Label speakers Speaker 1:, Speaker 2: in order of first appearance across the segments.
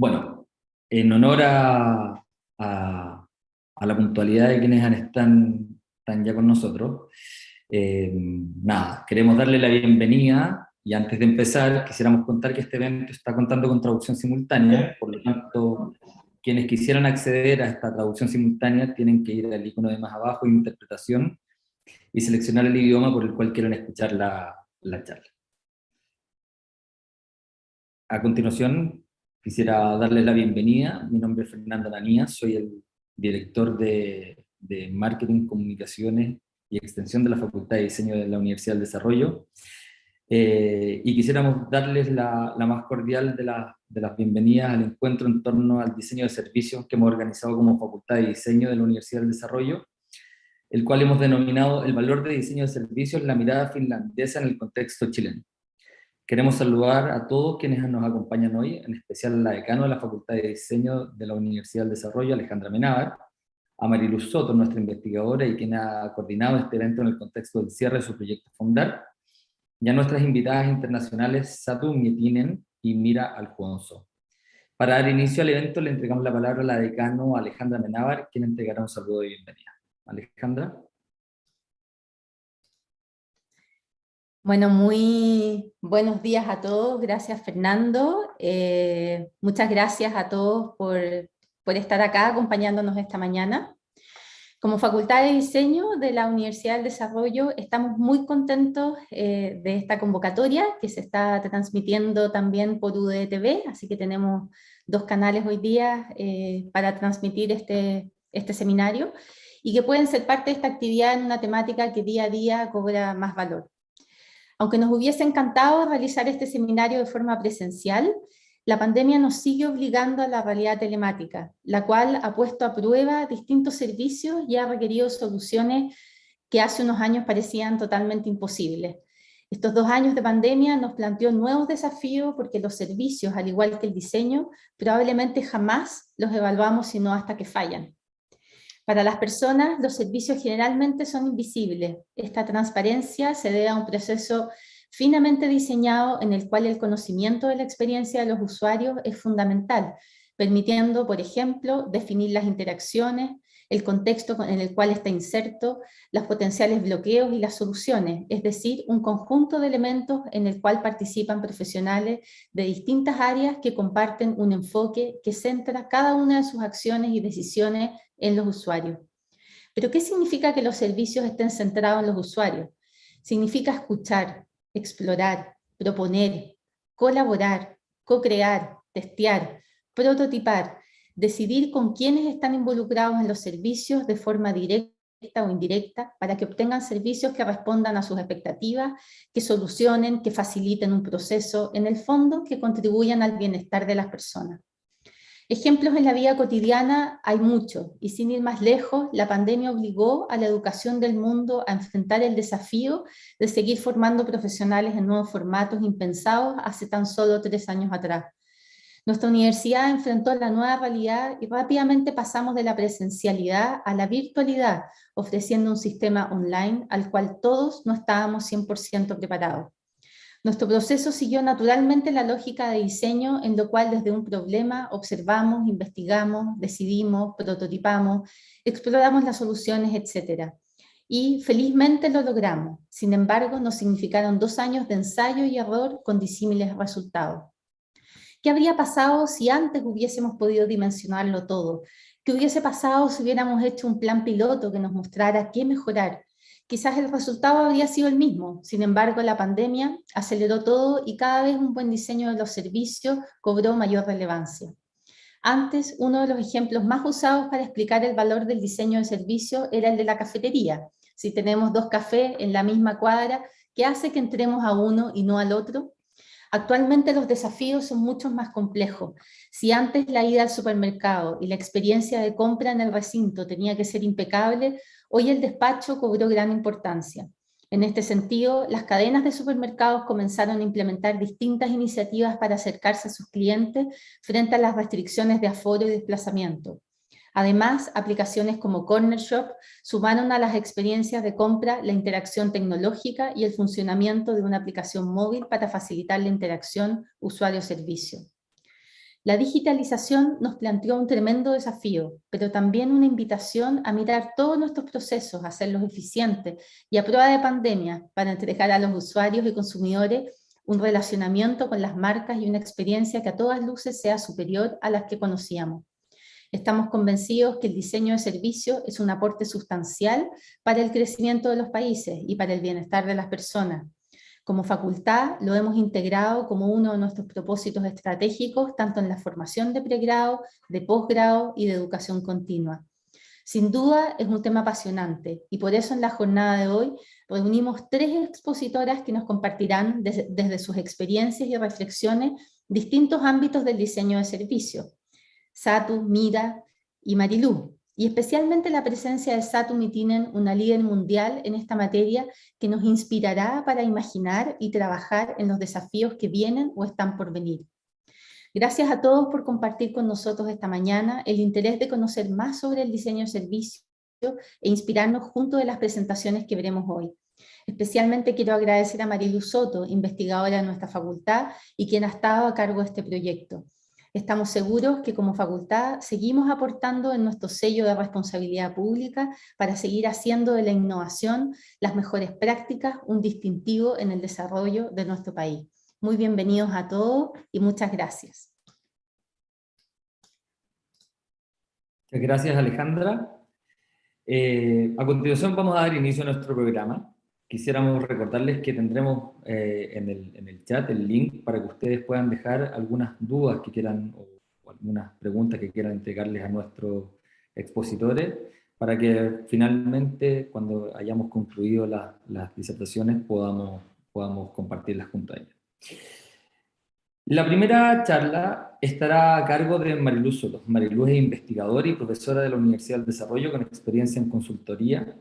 Speaker 1: Bueno, en honor a la puntualidad de quienes están ya con nosotros, nada, queremos darle la bienvenida y antes de empezar quisiéramos contar que este evento está contando con traducción simultánea, por lo tanto, quienes quisieran acceder a esta traducción simultánea tienen que ir al icono de más abajo, interpretación, y seleccionar el idioma por el cual quieren escuchar la charla. A continuación, quisiera darles la bienvenida. Mi nombre es Fernando Ananías, soy el director de Marketing, Comunicaciones y Extensión de la Facultad de Diseño de la Universidad del Desarrollo. Y quisiéramos darles la más cordial de las bienvenidas al encuentro en torno al diseño de servicios que hemos organizado como Facultad de Diseño de la Universidad del Desarrollo, el cual hemos denominado el valor de diseño de servicios, la mirada finlandesa en el contexto chileno. Queremos saludar a todos quienes nos acompañan hoy, en especial a la decana de la Facultad de Diseño de la Universidad del Desarrollo, Alejandra Menábar, a Mariluz Soto, nuestra investigadora y quien ha coordinado este evento en el contexto del cierre de su proyecto Fondar, y a nuestras invitadas internacionales Satu Mietinen y Mira Alfonso. Para dar inicio al evento le entregamos la palabra a la decana Alejandra Menábar, quien entregará un saludo de bienvenida. Alejandra.
Speaker 2: Bueno, muy buenos días a todos, gracias Fernando, muchas gracias a todos por estar acá acompañándonos esta mañana. Como Facultad de Diseño de la Universidad del Desarrollo estamos muy contentos de esta convocatoria que se está transmitiendo también por UDTV, así que tenemos dos canales hoy día para transmitir este seminario y que pueden ser parte de esta actividad en una temática que día a día cobra más valor. Aunque nos hubiese encantado realizar este seminario de forma presencial, la pandemia nos sigue obligando a la realidad telemática, la cual ha puesto a prueba distintos servicios y ha requerido soluciones que hace unos años parecían totalmente imposibles. Estos 2 años de pandemia nos planteó nuevos desafíos porque los servicios, al igual que el diseño, probablemente jamás los evaluamos sino hasta que fallan. Para las personas, los servicios generalmente son invisibles. Esta transparencia se debe a un proceso finamente diseñado en el cual el conocimiento de la experiencia de los usuarios es fundamental, permitiendo, por ejemplo, definir las interacciones, el contexto en el cual está inserto, los potenciales bloqueos y las soluciones, es decir, un conjunto de elementos en el cual participan profesionales de distintas áreas que comparten un enfoque que centra cada una de sus acciones y decisiones en los usuarios. ¿Pero qué significa que los servicios estén centrados en los usuarios? Significa escuchar, explorar, proponer, colaborar, co-crear, testear, prototipar, decidir con quiénes están involucrados en los servicios de forma directa o indirecta para que obtengan servicios que respondan a sus expectativas, que solucionen, que faciliten un proceso, en el fondo, que contribuyan al bienestar de las personas. Ejemplos en la vida cotidiana hay muchos, y sin ir más lejos, la pandemia obligó a la educación del mundo a enfrentar el desafío de seguir formando profesionales en nuevos formatos impensados hace tan solo 3 años atrás. Nuestra universidad enfrentó la nueva realidad y rápidamente pasamos de la presencialidad a la virtualidad, ofreciendo un sistema online al cual todos no estábamos 100% preparados. Nuestro proceso siguió naturalmente la lógica de diseño, en lo cual desde un problema observamos, investigamos, decidimos, prototipamos, exploramos las soluciones, etc. Y felizmente lo logramos. Sin embargo, nos significaron 2 años de ensayo y error con disímiles resultados. ¿Qué habría pasado si antes hubiésemos podido dimensionarlo todo? ¿Qué hubiese pasado si hubiéramos hecho un plan piloto que nos mostrara qué mejorar? Quizás el resultado habría sido el mismo, sin embargo la pandemia aceleró todo y cada vez un buen diseño de los servicios cobró mayor relevancia. Antes, uno de los ejemplos más usados para explicar el valor del diseño de servicios era el de la cafetería. Si tenemos 2 cafés en la misma cuadra, ¿qué hace que entremos a uno y no al otro? Actualmente los desafíos son mucho más complejos. Si antes la ida al supermercado y la experiencia de compra en el recinto tenía que ser impecable, hoy el despacho cobró gran importancia. En este sentido, las cadenas de supermercados comenzaron a implementar distintas iniciativas para acercarse a sus clientes frente a las restricciones de aforo y desplazamiento. Además, aplicaciones como Corner Shop sumaron a las experiencias de compra la interacción tecnológica y el funcionamiento de una aplicación móvil para facilitar la interacción usuario-servicio. La digitalización nos planteó un tremendo desafío, pero también una invitación a mirar todos nuestros procesos, a hacerlos eficientes y a prueba de pandemia para entregar a los usuarios y consumidores un relacionamiento con las marcas y una experiencia que a todas luces sea superior a las que conocíamos. Estamos convencidos que el diseño de servicios es un aporte sustancial para el crecimiento de los países y para el bienestar de las personas. Como facultad lo hemos integrado como uno de nuestros propósitos estratégicos, tanto en la formación de pregrado, de posgrado y de educación continua. Sin duda es un tema apasionante y por eso en la jornada de hoy reunimos 3 expositoras que nos compartirán desde sus experiencias y reflexiones distintos ámbitos del diseño de servicios. Satu, Mira y Marilú, y especialmente la presencia de Satu Mitinen, una líder mundial en esta materia que nos inspirará para imaginar y trabajar en los desafíos que vienen o están por venir. Gracias a todos por compartir con nosotros esta mañana el interés de conocer más sobre el diseño de servicios e inspirarnos junto de las presentaciones que veremos hoy. Especialmente quiero agradecer a Marilu Soto, investigadora de nuestra facultad y quien ha estado a cargo de este proyecto. Estamos seguros que como facultad seguimos aportando en nuestro sello de responsabilidad pública para seguir haciendo de la innovación, las mejores prácticas, un distintivo en el desarrollo de nuestro país. Muy bienvenidos a todos y muchas gracias.
Speaker 1: Muchas gracias, Alejandra. A continuación vamos a dar inicio a nuestro programa. Quisiéramos recordarles que tendremos en el chat el link para que ustedes puedan dejar algunas dudas que quieran o algunas preguntas que quieran entregarles a nuestros expositores para que finalmente, cuando hayamos concluido las disertaciones, podamos compartirlas junto a ellos. La primera charla estará a cargo de Marilú Soto. Marilú es investigadora y profesora de la Universidad del Desarrollo con experiencia en consultoría,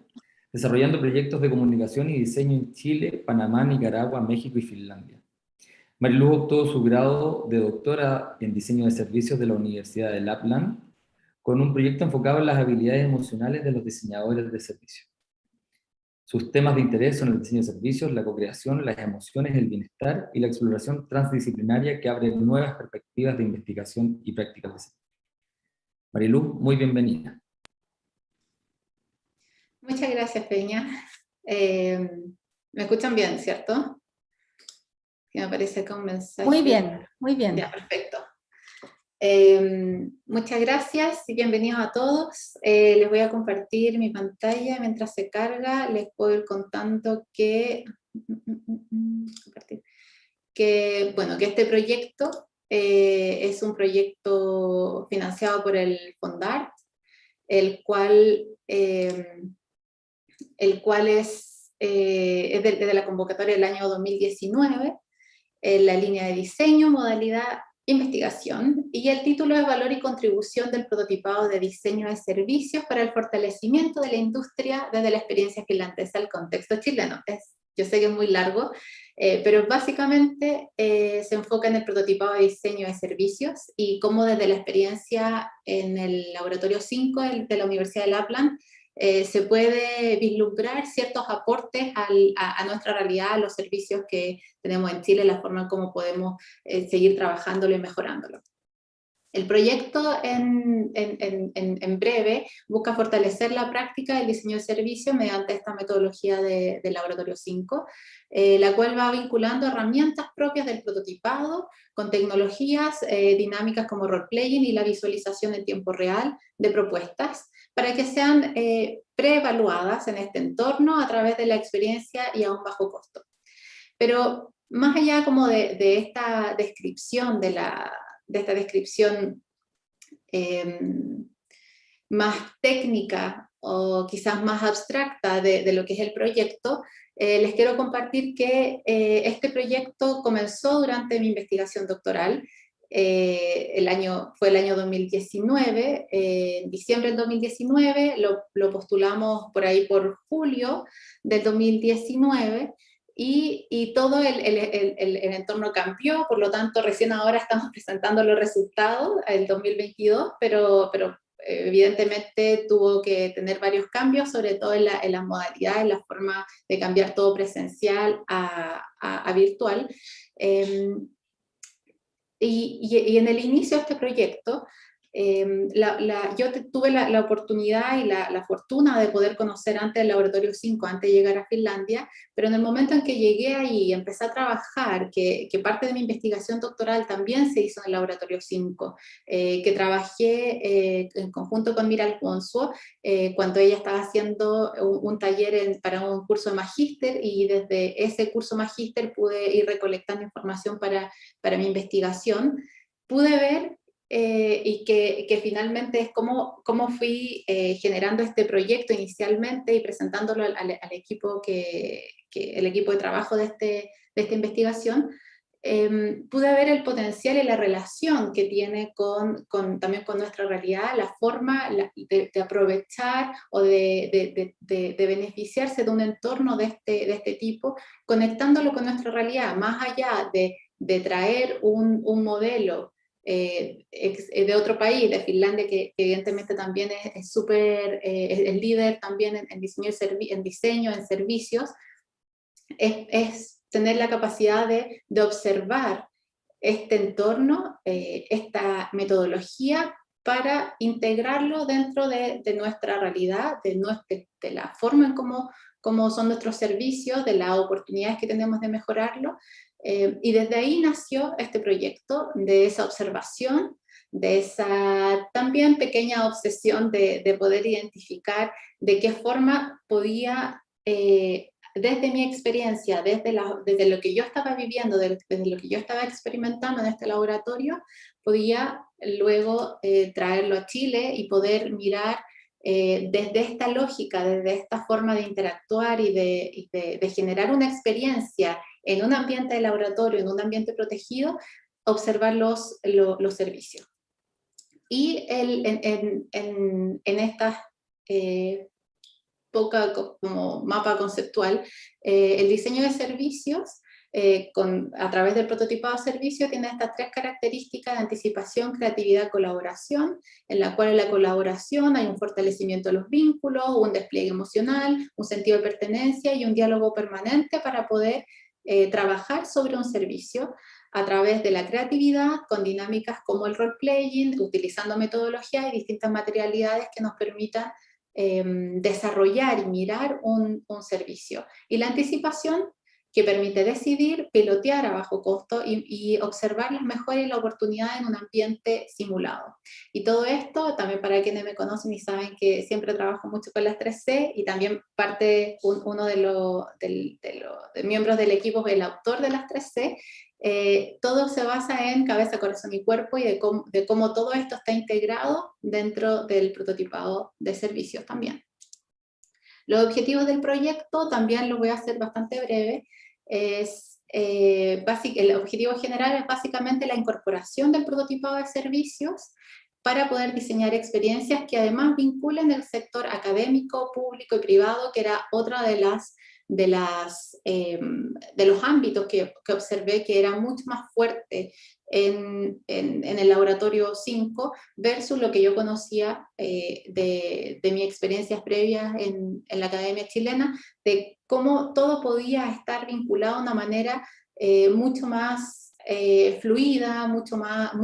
Speaker 1: desarrollando proyectos de comunicación y diseño en Chile, Panamá, Nicaragua, México y Finlandia. Marilú obtuvo su grado de doctora en diseño de servicios de la Universidad de Lapland, con un proyecto enfocado en las habilidades emocionales de los diseñadores de servicios. Sus temas de interés son el diseño de servicios, la co-creación, las emociones, el bienestar y la exploración transdisciplinaria que abre nuevas perspectivas de investigación y prácticas de servicio. Marilú, muy bienvenida.
Speaker 3: Muchas gracias, Peña. ¿Me escuchan bien, cierto? Que me aparece con un mensaje.
Speaker 2: Muy bien, muy bien.
Speaker 3: Ya, perfecto. Muchas gracias y bienvenidos a todos. Les voy a compartir mi pantalla mientras se carga. Les puedo ir contando que este proyecto es un proyecto financiado por el Fondart, el cual es desde la convocatoria del año 2019, en la línea de diseño, modalidad investigación, y el título es Valor y contribución del prototipado de diseño de servicios para el fortalecimiento de la industria desde la experiencia finlandesa al contexto chileno. Yo sé que es muy largo, pero básicamente se enfoca en el prototipado de diseño de servicios y cómo desde la experiencia en el laboratorio 5 de la Universidad de Lapland se puede vislumbrar ciertos aportes a nuestra realidad, a los servicios que tenemos en Chile, la forma en cómo podemos seguir trabajándolo y mejorándolo. El proyecto en breve busca fortalecer la práctica del diseño de servicios mediante esta metodología del laboratorio 5, la cual va vinculando herramientas propias del prototipado con tecnologías dinámicas como role-playing y la visualización en tiempo real de propuestas, para que sean preevaluadas en este entorno a través de la experiencia y a un bajo costo. Pero más allá como de esta descripción, de esta descripción más técnica o quizás más abstracta de lo que es el proyecto, les quiero compartir que este proyecto comenzó durante mi investigación doctoral. Fue el año 2019, en diciembre del 2019, lo postulamos por ahí por julio del 2019, y todo el entorno cambió, por lo tanto recién ahora estamos presentando los resultados, el 2022, pero evidentemente tuvo que tener varios cambios, sobre todo en la modalidad, en la forma de cambiar todo presencial a virtual. Y en el inicio de este proyecto, yo tuve la oportunidad y la fortuna de poder conocer antes el Laboratorio 5, antes de llegar a Finlandia, pero en el momento en que llegué ahí y empecé a trabajar, que parte de mi investigación doctoral también se hizo en el Laboratorio 5, que trabajé en conjunto con Mira Alfonso, cuando ella estaba haciendo un taller para un curso de magíster, y desde ese curso magíster pude ir recolectando información para mi investigación. Pude ver y que finalmente es cómo fui generando este proyecto inicialmente y presentándolo al equipo, el equipo de trabajo de esta investigación. Pude ver el potencial y la relación que tiene también con nuestra realidad, la forma de aprovechar o de beneficiarse de un entorno de este tipo, conectándolo con nuestra realidad, más allá de traer un modelo de otro país, de Finlandia, que evidentemente también es súper, es líder también en diseño, en servicios, es tener la capacidad de observar este entorno, esta metodología, para integrarlo dentro de nuestra realidad, de la forma en cómo son nuestros servicios, de las oportunidades que tenemos de mejorarlo. Y desde ahí nació este proyecto, de esa observación, de esa también pequeña obsesión de poder identificar de qué forma podía, desde mi experiencia, desde lo que yo estaba viviendo, desde lo que yo estaba experimentando en este laboratorio, podía luego traerlo a Chile y poder mirar desde esta lógica, desde esta forma de interactuar y de generar una experiencia en un ambiente de laboratorio, en un ambiente protegido, observar los servicios. Y en estas como mapa conceptual, el diseño de servicios a través del prototipado de servicio tiene estas tres características de anticipación, creatividad, colaboración, en la cual en la colaboración hay un fortalecimiento de los vínculos, un despliegue emocional, un sentido de pertenencia y un diálogo permanente para poder trabajar sobre un servicio a través de la creatividad, con dinámicas como el role-playing, utilizando metodologías y distintas materialidades que nos permitan desarrollar y mirar un servicio. Y la anticipación, que permite decidir, pilotear a bajo costo y observar las mejoras y las oportunidades en un ambiente simulado. Y todo esto, también para quienes me conocen y saben que siempre trabajo mucho con las 3C, y también uno de los miembros del equipo es el autor de las 3C, todo se basa en cabeza, corazón y cuerpo, y de cómo todo esto está integrado dentro del prototipado de servicios también. Los objetivos del proyecto también los voy a hacer bastante breve. El objetivo general es básicamente la incorporación del prototipado de servicios para poder diseñar experiencias que además vinculen el sector académico, público y privado, que era otra de los ámbitos que observé que era mucho más fuerte en el laboratorio 5 versus lo que yo conocía de mis experiencias previas en la academia chilena, de cómo todo podía estar vinculado de una manera mucho más fluida, mucho más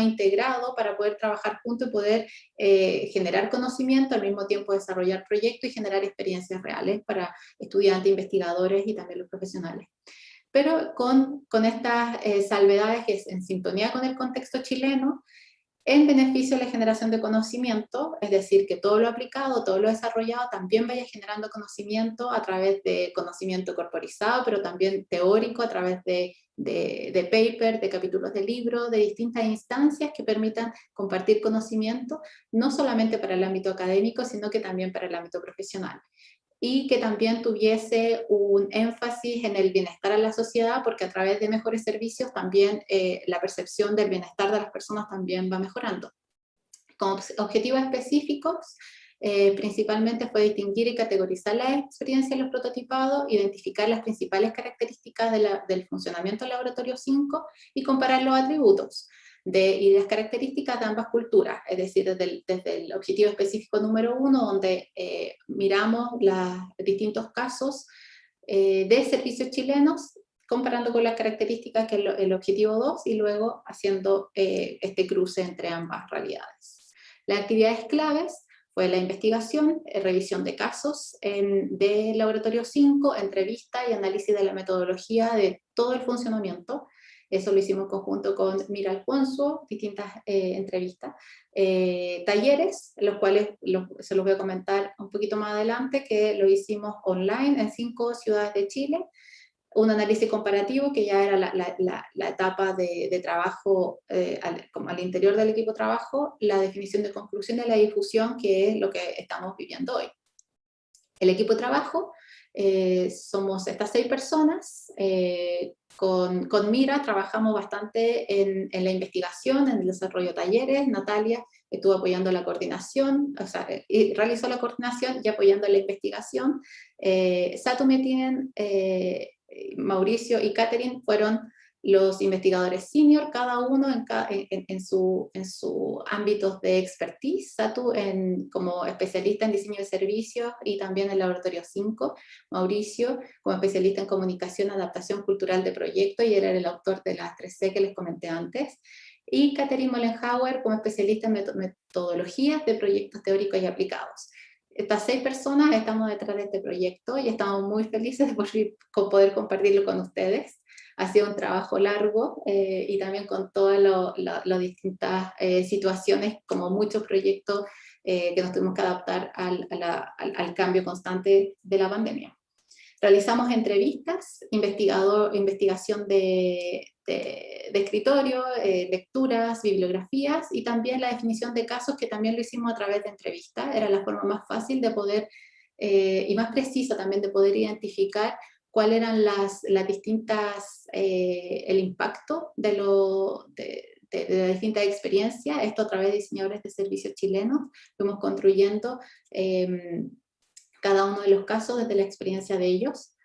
Speaker 3: integrado, para poder trabajar juntos y poder generar conocimiento, al mismo tiempo desarrollar proyectos y generar experiencias reales para estudiantes, investigadores y también los profesionales. Pero con estas salvedades, que es en sintonía con el contexto chileno, en beneficio de la generación de conocimiento, es decir, que todo lo aplicado, todo lo desarrollado también vaya generando conocimiento a través de conocimiento corporizado, pero también teórico a través de paper, de capítulos de libros, de distintas instancias que permitan compartir conocimiento, no solamente para el ámbito académico, sino que también para el ámbito profesional. Y que también tuviese un énfasis en el bienestar a la sociedad, porque a través de mejores servicios también la percepción del bienestar de las personas también va mejorando. Como objetivos específicos, principalmente fue distinguir y categorizar la experiencia en los prototipados, identificar las principales características del funcionamiento del laboratorio 5 y comparar los atributos y las características de ambas culturas, es decir, desde el objetivo específico número 1, donde miramos los distintos casos de servicios chilenos comparando con las características, que es el objetivo 2, y luego haciendo este cruce entre ambas realidades. Las actividades claves fue la investigación, revisión de casos de laboratorio 5, entrevista y análisis de la metodología de todo el funcionamiento. Eso lo hicimos en conjunto con Mira Alfonso, distintas entrevistas. Talleres, los cuales se los voy a comentar un poquito más adelante, que lo hicimos online en 5 ciudades de Chile. Un análisis comparativo, que ya era la etapa de trabajo como al interior del equipo de trabajo, la definición de conclusiones y la difusión, que es lo que estamos viviendo hoy. El equipo de trabajo, somos estas 6 personas. Con Mira trabajamos bastante en la investigación, en el desarrollo de talleres. Natalia estuvo apoyando la coordinación, o sea, realizó la coordinación y apoyando la investigación. Satu Metinen, Mauricio y Catherine fueron los investigadores senior, cada uno en su ámbitos de expertise. Satu como especialista en diseño de servicios y también en laboratorio 5, Mauricio como especialista en comunicación, adaptación cultural de proyectos, y él era el autor de las 3C que les comenté antes, y Catherine Mollenhauer como especialista en metodologías de proyectos teóricos y aplicados. Estas 6 personas estamos detrás de este proyecto y estamos muy felices de poder compartirlo con ustedes. Ha sido un trabajo largo y también con todas las distintas situaciones, como muchos proyectos que nos tuvimos que adaptar al cambio constante de la pandemia. Realizamos entrevistas, investigación de escritorio, lecturas, bibliografías, y también la definición de casos, que también lo hicimos a través de entrevistas. Era la forma más fácil de poder, y más precisa también, de poder identificar cuáles eran las distintas, el impacto de las distintas experiencias. Esto a través de diseñadores de servicios chilenos. Fuimos construyendo cada uno de los casos desde la experiencia de ellos.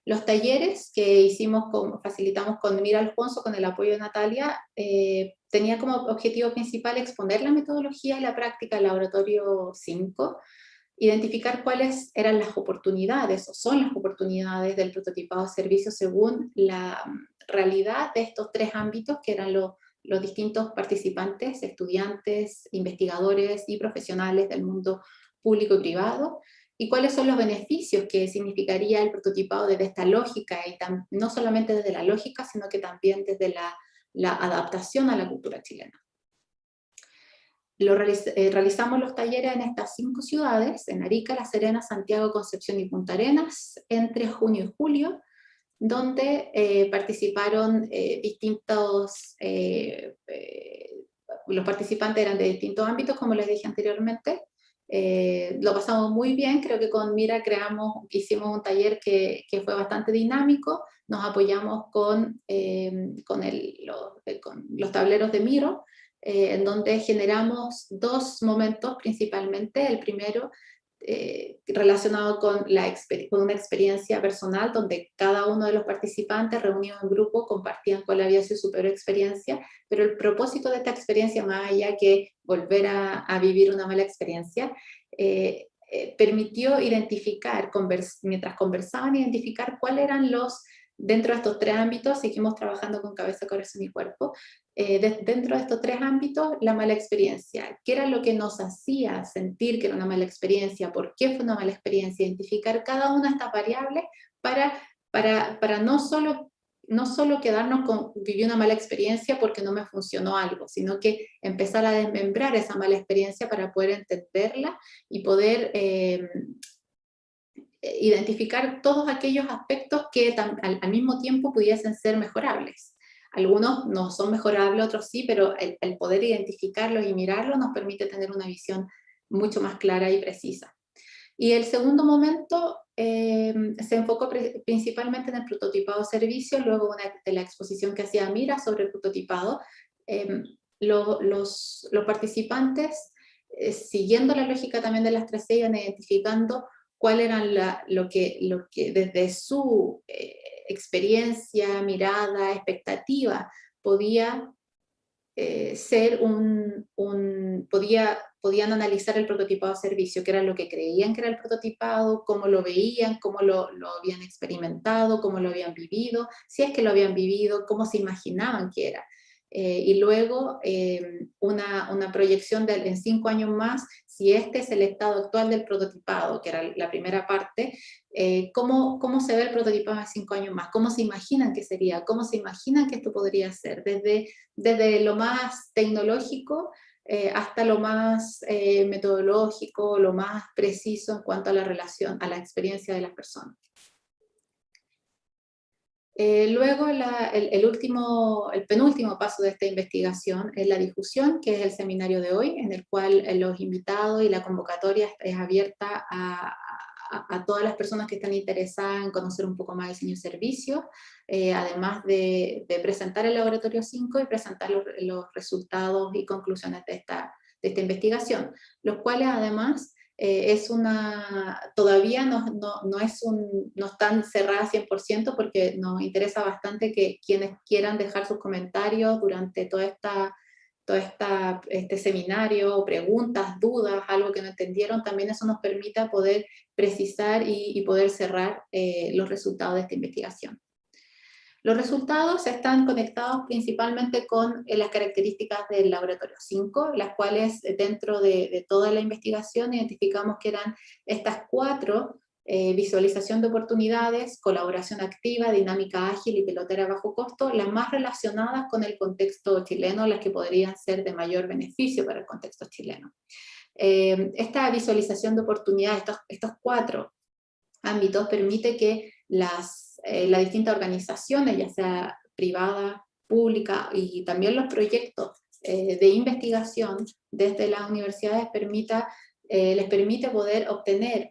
Speaker 3: Los talleres que hicimos, facilitamos con Mira Alfonso, con el apoyo de Natalia, tenía como objetivo principal exponer la metodología y la práctica del laboratorio 5, identificar cuáles eran las oportunidades, o son las oportunidades del prototipado de servicios según la realidad de estos 3 ámbitos, que eran los distintos participantes, estudiantes, investigadores y profesionales del mundo público y privado, y cuáles son los beneficios que significaría el prototipado desde esta lógica, y no solamente desde la lógica, sino que también desde la adaptación a la cultura chilena. Realizamos los talleres en estas 5 ciudades, en Arica, La Serena, Santiago, Concepción y Punta Arenas, entre junio y julio, donde participaron los participantes eran de distintos ámbitos, como les dije anteriormente. Lo pasamos muy bien. Creo que con Mira hicimos un taller que fue bastante dinámico. Nos apoyamos con los tableros de Miro, en donde generamos 2 momentos principalmente. El primero relacionado con una experiencia personal, donde cada uno de los participantes reunidos en grupo compartían cuál había sido su peor experiencia, pero el propósito de esta experiencia, más allá que volver a vivir una mala experiencia, permitió identificar, mientras conversaban, identificar cuáles eran dentro de estos 3 ámbitos. Seguimos trabajando con cabeza, corazón y cuerpo. Dentro de estos 3 ámbitos, la mala experiencia, qué era lo que nos hacía sentir que era una mala experiencia, por qué fue una mala experiencia, identificar cada una de estas variables para no solo quedarnos con viví una mala experiencia porque no me funcionó algo, sino que empezar a desmembrar esa mala experiencia para poder entenderla y poder identificar todos aquellos aspectos que al mismo tiempo pudiesen ser mejorables. Algunos no son mejorables, otros sí, pero el poder identificarlos y mirarlos nos permite tener una visión mucho más clara y precisa. Y el segundo momento se enfocó principalmente en el prototipado de servicios. Luego de la exposición que hacía Mira sobre el prototipado, los participantes, siguiendo la lógica también de las 3C, iban identificando cuál eran lo que desde su experiencia, mirada, expectativa, podía podían analizar el prototipado de servicio, qué era lo que creían que era el prototipado, cómo lo veían, cómo lo habían experimentado, cómo lo habían vivido, si es que lo habían vivido, cómo se imaginaban que era. Y luego una proyección en 5 años más, si este es el estado actual del prototipado, que era la primera parte, cómo se ve el prototipado en 5 años más, cómo se imaginan que sería, cómo se imaginan que esto podría ser, desde lo más tecnológico hasta lo más metodológico, lo más preciso en cuanto a la relación, a la experiencia de las personas. Luego el penúltimo paso de esta investigación es la difusión, que es el seminario de hoy, en el cual los invitados y la convocatoria es abierta a todas las personas que están interesadas en conocer un poco más de diseño y servicios, además de presentar el laboratorio 5 y presentar los resultados y conclusiones de esta investigación, los cuales además todavía no están cerradas 100% porque nos interesa bastante que quienes quieran dejar sus comentarios durante este seminario, preguntas, dudas, algo que no entendieron, también eso nos permita poder precisar y poder cerrar los resultados de esta investigación. Los resultados están conectados principalmente con las características del laboratorio 5, las cuales dentro de toda la investigación identificamos que eran estas 4, visualización de oportunidades, colaboración activa, dinámica ágil y pelotera a bajo costo, las más relacionadas con el contexto chileno, las que podrían ser de mayor beneficio para el contexto chileno. Esta visualización de oportunidades, estos 4 ámbitos, permite que las distintas organizaciones, ya sea privada, pública, y también los proyectos de investigación desde las universidades les permite poder obtener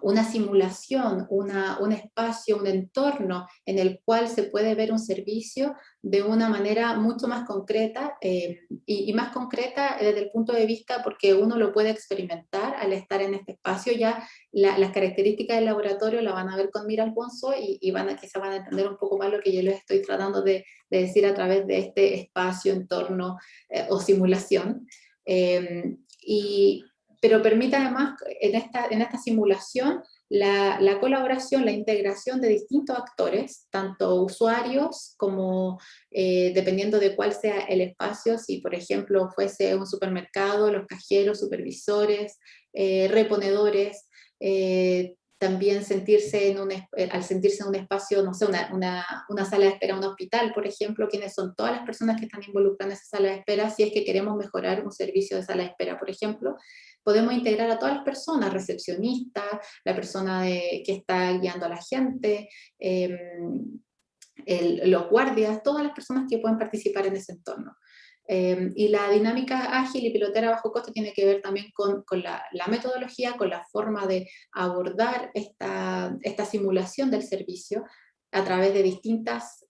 Speaker 3: una simulación, un espacio, un entorno en el cual se puede ver un servicio de una manera mucho más concreta, y más concreta desde el punto de vista porque uno lo puede experimentar al estar en este espacio. Ya las características del laboratorio la van a ver con Mira Alfonso y quizá van a entender un poco más lo que yo les estoy tratando de decir a través de este espacio, entorno o simulación. Pero permite además en esta simulación la colaboración, la integración de distintos actores, tanto usuarios como dependiendo de cuál sea el espacio, si por ejemplo fuese un supermercado, los cajeros, supervisores, reponedores, también al sentirse en un espacio, no sé, una sala de espera, un hospital, por ejemplo, quienes son todas las personas que están involucradas en esa sala de espera, si es que queremos mejorar un servicio de sala de espera, por ejemplo, podemos integrar a todas las personas, recepcionistas, la persona que está guiando a la gente, los guardias, todas las personas que pueden participar en ese entorno. Y la dinámica ágil y pilotera a bajo costo tiene que ver también con la metodología, con la forma de abordar esta simulación del servicio a través de distintas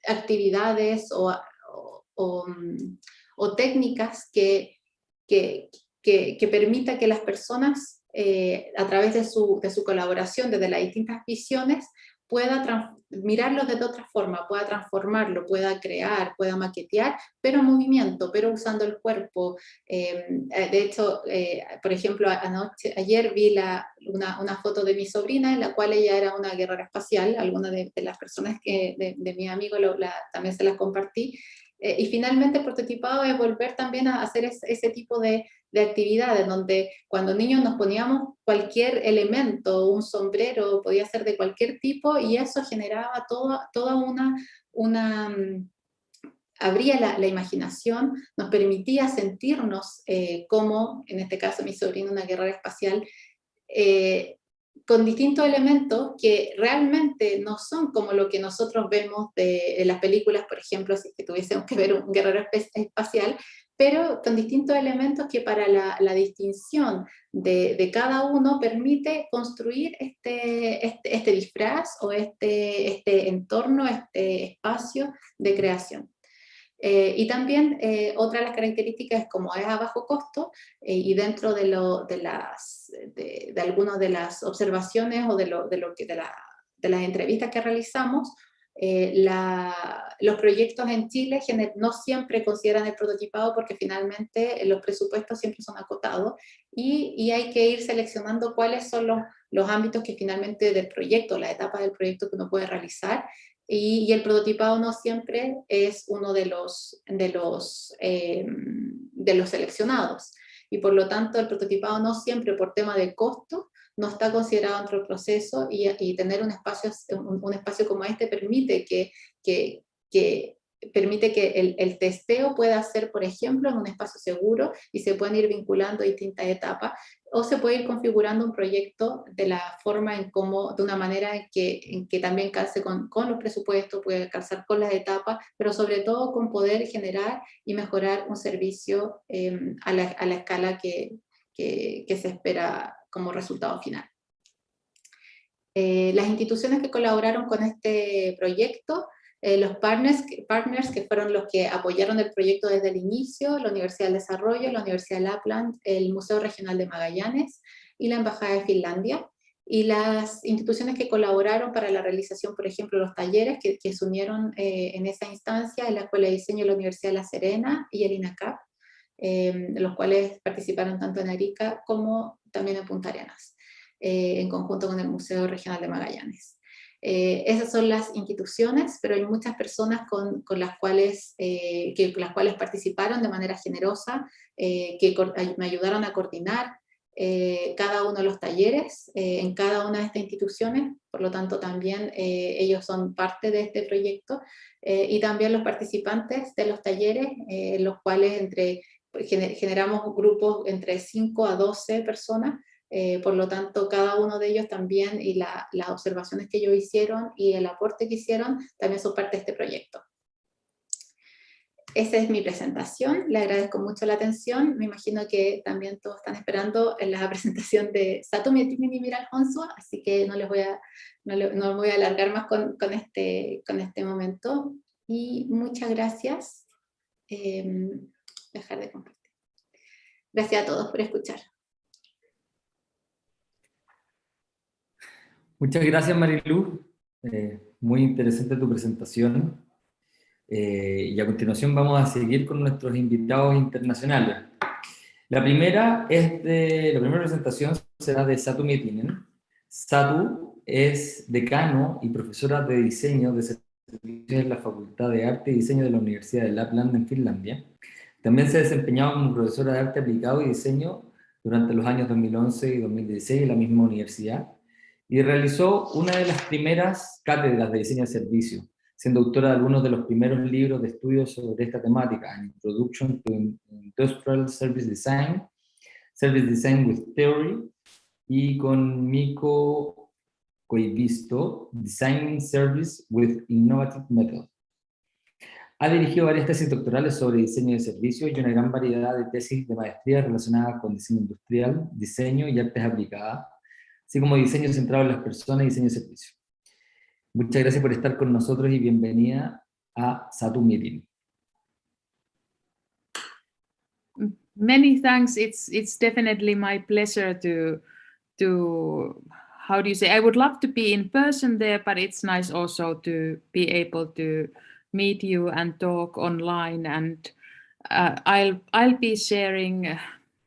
Speaker 3: actividades o técnicas que permita que las personas, a través de su colaboración desde las distintas visiones, pueda mirarlo de otra forma, pueda transformarlo, pueda crear, pueda maquetear, pero en movimiento, pero usando el cuerpo. De hecho, por ejemplo, ayer vi una foto de mi sobrina, en la cual ella era una guerrera espacial. Algunas de las personas de mi amigo también se las compartí. Y finalmente el prototipado es volver también a hacer ese tipo de actividades, donde cuando niños nos poníamos cualquier elemento, un sombrero, podía ser de cualquier tipo, y eso generaba toda abría la imaginación, nos permitía sentirnos como, en este caso mi sobrino, una guerrera espacial, con distintos elementos que realmente no son como lo que nosotros vemos en las películas, por ejemplo, si es que tuviésemos que ver un guerrero espacial, pero con distintos elementos que para la distinción de cada uno permite construir este disfraz o este entorno, este espacio de creación. Y también otra de las características es como es a bajo costo, y dentro de algunas de las observaciones o de las entrevistas que realizamos, Los proyectos en Chile no siempre consideran el prototipado porque finalmente los presupuestos siempre son acotados y hay que ir seleccionando cuáles son los ámbitos que finalmente del proyecto, la etapa del proyecto que uno puede realizar, y el prototipado no siempre es uno de los seleccionados, y por lo tanto el prototipado no siempre por tema de costo no está considerado dentro del proceso, y tener un espacio como este permite que el testeo pueda ser, por ejemplo, en un espacio seguro, y se pueden ir vinculando distintas etapas, o se puede ir configurando un proyecto de una manera en que también calce con los presupuestos, puede calzar con las etapas, pero sobre todo con poder generar y mejorar un servicio a la escala que se espera como resultado final. Las instituciones que colaboraron con este proyecto, los partners que fueron los que apoyaron el proyecto desde el inicio: la Universidad del Desarrollo, la Universidad de Lapland, el Museo Regional de Magallanes y la Embajada de Finlandia. Y las instituciones que colaboraron para la realización, por ejemplo, los talleres que se unieron en esa instancia, en la Escuela de Diseño de la Universidad de La Serena y el INACAP, los cuales participaron tanto en Arica como también en Punta Arenas, en conjunto con el Museo Regional de Magallanes. Esas son las instituciones, pero hay muchas personas con las cuales participaron de manera generosa, que me ayudaron a coordinar cada uno de los talleres en cada una de estas instituciones. Por lo tanto también ellos son parte de este proyecto, y también los participantes de los talleres, los cuales generamos grupos entre 5 a 12 personas. Por lo tanto, cada uno de ellos también, y las observaciones que ellos hicieron y el aporte que hicieron, también son parte de este proyecto. Esa es mi presentación, le agradezco mucho la atención. Me imagino que también todos están esperando en la presentación de Satu Mietimin y Miral Honsua, así que no me voy a alargar más con este momento. Y muchas gracias. Dejar de compartir. Gracias a todos por escuchar.
Speaker 1: Muchas gracias, Marilu. Muy interesante tu presentación. Y a continuación vamos a seguir con nuestros invitados internacionales. La primera presentación será de Satu Mietimin. Satu es decano y profesora de diseño de servicios en la Facultad de Arte y Diseño de la Universidad de Lapland en Finlandia. También se ha desempeñado como profesora de arte aplicado y diseño durante los años 2011 y 2016 en la misma universidad, y realizó una de las primeras cátedras de diseño de servicios, siendo autora de algunos de los primeros libros de estudio sobre esta temática: An Introduction to Industrial Service Design, Service Design with Theory, y con Mikko Koivisto, Designing Service with Innovative Method. Ha dirigido varias tesis doctorales sobre diseño de servicios y una gran variedad de tesis de maestría relacionadas con diseño industrial, diseño y artes aplicadas, así como diseño centrado en las personas y diseño de servicios. Muchas gracias por estar con nosotros y bienvenida a Satu Mietimin.
Speaker 4: Many thanks. It's definitely my pleasure to how do you say? I would love to be in person there, but it's nice also to be able to meet you and talk online. And I'll be sharing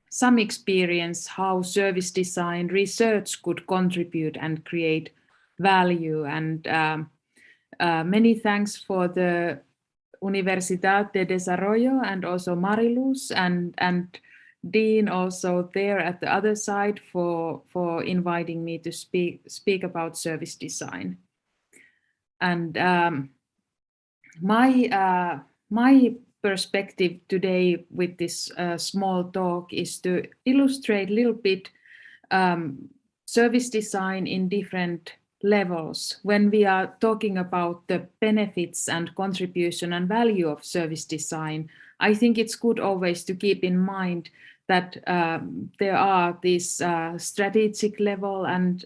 Speaker 4: some experience how service design research could contribute and create value. And many thanks for the Universidad del Desarrollo and also Mariluz and Dean also there at the other side for inviting me to speak about service design. And my perspective today with this small talk is to illustrate a little bit service design in different levels. When we are talking about the benefits and contribution and value of service design, I think it's good always to keep in mind that there are this strategic level and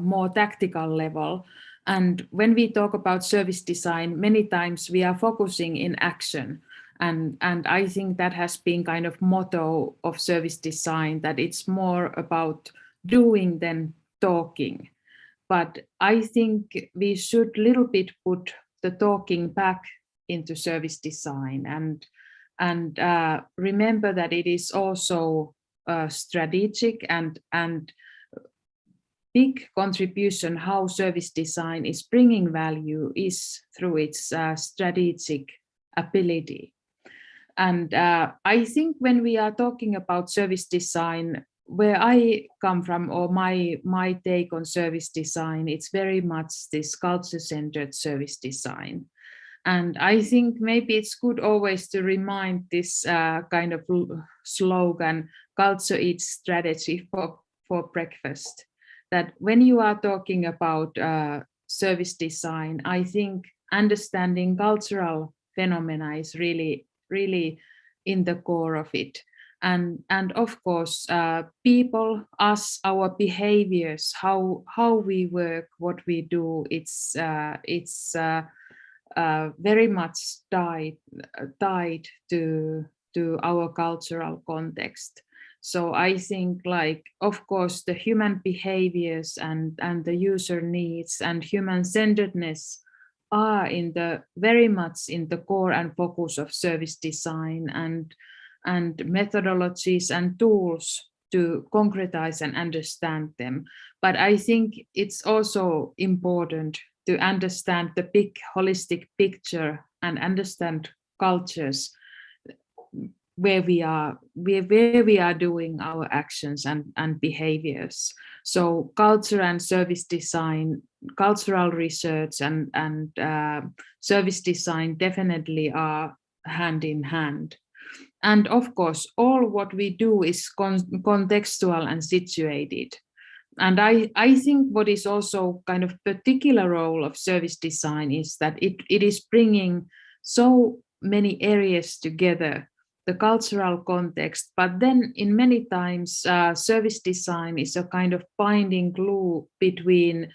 Speaker 4: more tactical level. And when we talk about service design, many times we are focusing in action. And I think that has been kind of motto of service design, that it's more about doing than talking. but I think we should little bit put the talking back into service design and remember that it is also strategic and big contribution how service design is bringing value is through its strategic ability. And I think when we are talking about service design, where I come from, or my take on service design, it's very much this culture-centered service design. And I think maybe it's good always to remind this kind of slogan, culture eats strategy for breakfast. That when you are talking about service design, I think understanding cultural phenomena is really in the core of it. And of course, people, us, our behaviors, how we work, what we do, it's very much tied to our cultural context. So I think, like, of course, the human behaviors and the user needs and human-centeredness are very much in the core and focus of service design and methodologies and tools to concretize and understand them. But I think it's also important to understand the big holistic picture and understand cultures where we are doing our actions and behaviors. So culture and service design, cultural research and service design definitely are hand in hand. And of course, all what we do is contextual and situated. And I think what is also kind of particular role of service design is that it is bringing so many areas together, the cultural context, but then in many times service design is a kind of binding glue between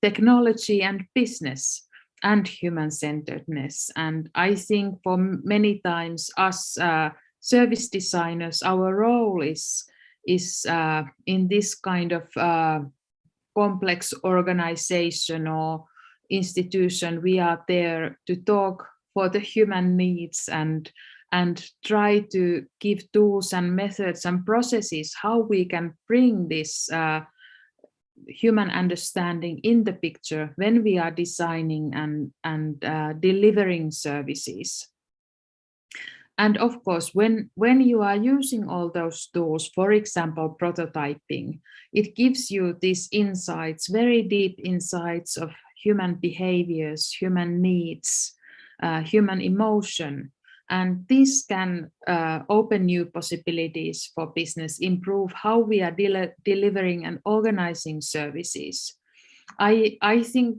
Speaker 4: technology and business and human-centeredness. And I think for many times us service designers, our role is in this kind of complex organization or institution. We are there to talk for the human needs and try to give tools and methods and processes how we can bring this human understanding in the picture when we are designing and delivering services. And of course, when you are using all those tools, for example, prototyping, it gives you these insights, very deep insights of human behaviors, human needs, human emotion. And this can open new possibilities for business, improve how we are delivering and organizing services. I think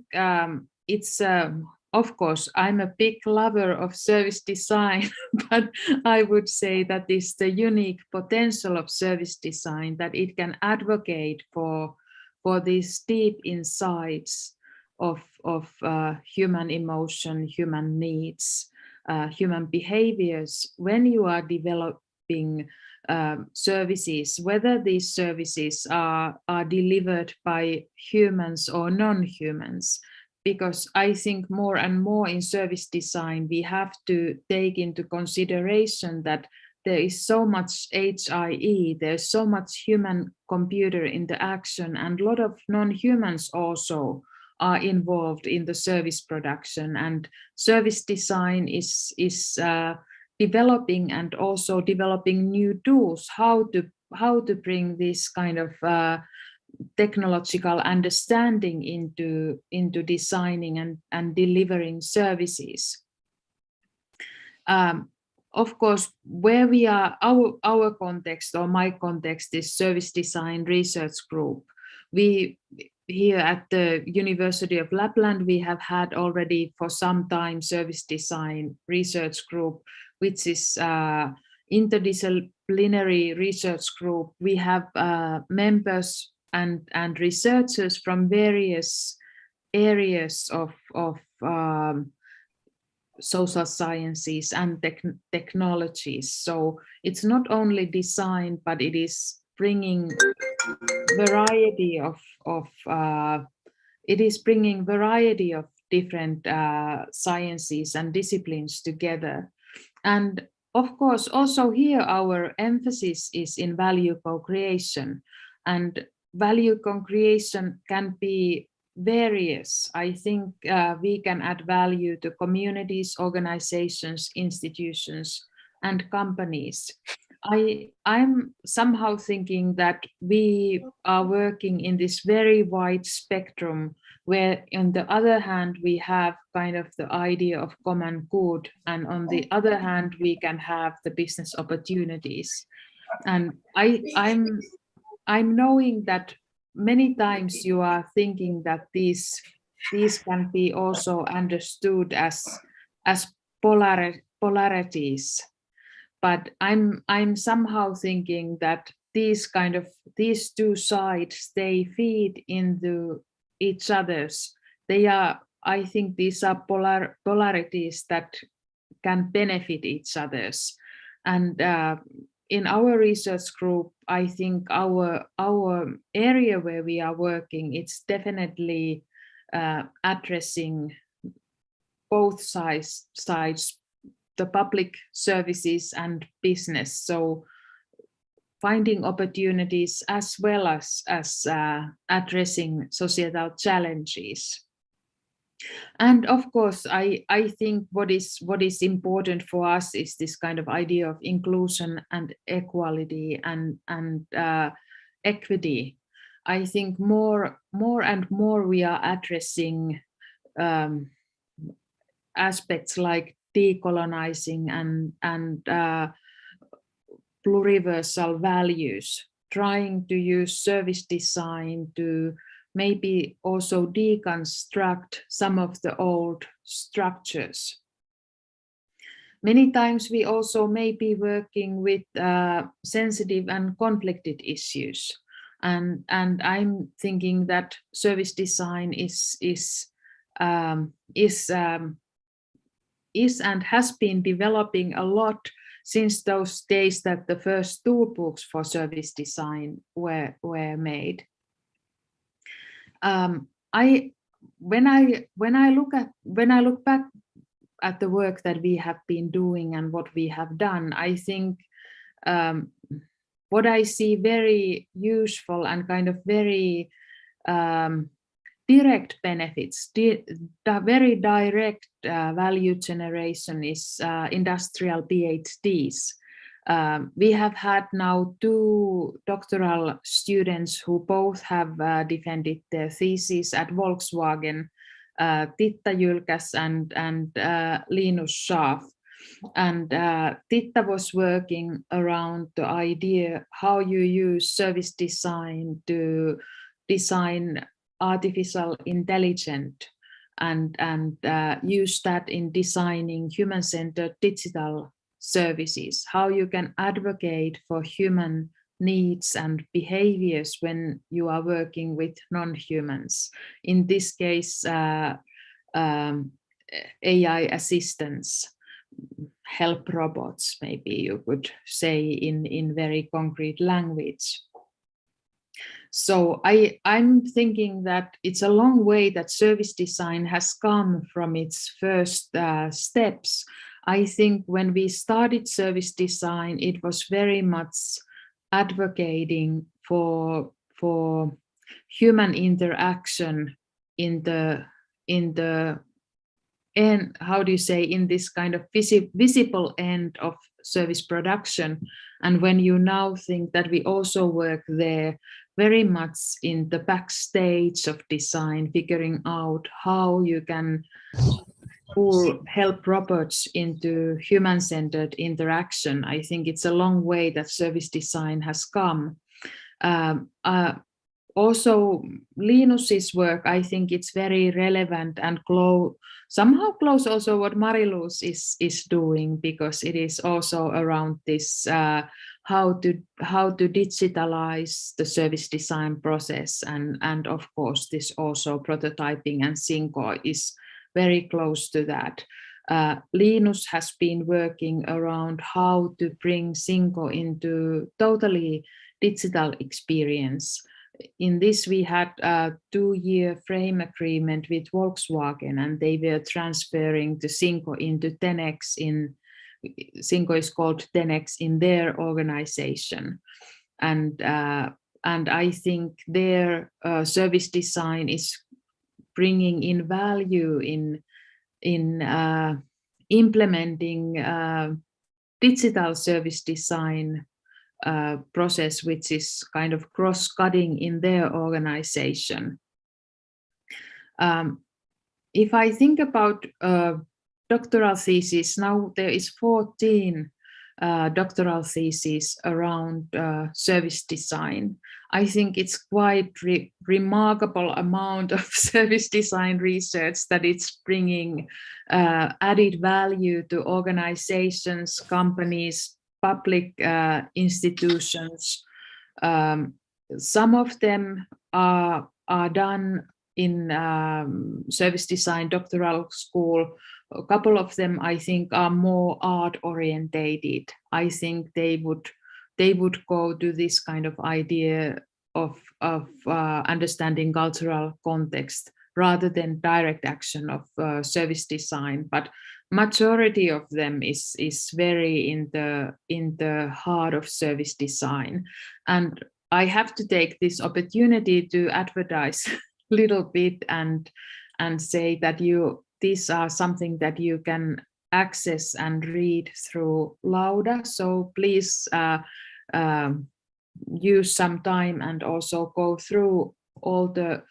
Speaker 4: it's, of course, I'm a big lover of service design, but I would say that it's the unique potential of service design that it can advocate for these deep insights of human emotion, human needs, human behaviors when you are developing services, whether these services are delivered by humans or non-humans. Because I think more and more in service design, we have to take into consideration that there is so much HIE, there's so much human-computer interaction, and a lot of non-humans also are involved in the service production. And service design is developing and also developing new tools, how to bring this kind of technological understanding into designing and delivering services. Of course, where we are, our context or my context is service design research group. We here at the University of Lapland, we have had already for some time service design research group, which is interdisciplinary research group. We have members and researchers from various areas of social sciences and technologies. So it's not only design, but it is bringing variety of it is bringing variety of different sciences and disciplines together. And of course, also here our emphasis is in value co-creation, and value co-creation can be various. I think we can add value to communities, organizations, institutions, and companies. I'm somehow thinking that we are working in this very wide spectrum, where on the other hand we have kind of the idea of common good, and on the other hand we can have the business opportunities. And I'm knowing that many times you are thinking that these can be also understood as polarities. But I'm somehow thinking that these two sides, they feed into each other's. I think these are polarities that can benefit each other's. And in our research group, I think our area where we are working, it's definitely addressing both sides, the public services and business. So finding opportunities as well as addressing societal challenges. And of course, I think what is important for us is this kind of idea of inclusion and equality and equity. I think more and more we are addressing aspects like decolonizing and pluriversal values, trying to use service design to maybe also deconstruct some of the old structures. Many times we also may be working with sensitive and conflicted issues. And I'm thinking that service design is and has been developing a lot since those days that the first toolbooks for service design were made. When I look back at the work that we have been doing and what we have done, I think what I see very useful and kind of very direct benefits, very direct value generation is industrial PhDs. We have had now 2 doctoral students who both have defended their thesis at Volkswagen, Titta Julkas and Linus Schaaf. And Titta was working around the idea how you use service design to design artificial intelligence and use that in designing human-centered digital services, how you can advocate for human needs and behaviors when you are working with non-humans. In this case, AI assistants, help robots, maybe you could say in very concrete language. So I'm thinking that it's a long way that service design has come from its first steps. I think when we started service design, it was very much advocating for human interaction in the end, how do you say, in this kind of visible end of service production. And when you now think that we also work there very much in the backstage of design, figuring out how you can help robots into human-centered interaction, I think it's a long way that service design has come. Also, Linus's work, I think it's very relevant and somehow close also what Mariluz is doing, because it is also around this how to digitalize the service design process, and of course this also prototyping and Synco is very close to that. Linus has been working around how to bring Sinko into totally digital experience. In this, we had a 2-year frame agreement with Volkswagen, and they were transferring the Sinko into 10x Sinko is called 10x in their organization. And I think their service design is bringing in value in implementing digital service design process, which is kind of cross-cutting in their organization. If I think about doctoral thesis, now there is 14 doctoral theses around service design. I think it's quite remarkable amount of service design research that it's bringing added value to organizations, companies, public institutions. Some of them are done in service design doctoral school. A couple of them, I think, are more art orientated. I think they would go to this kind of idea of understanding cultural context rather than direct action of service design. But majority of them is very in the heart of service design. And I have to take this opportunity to advertise a little bit and say that these are something that you can access and read through Lauda. So please use some time and also go through all the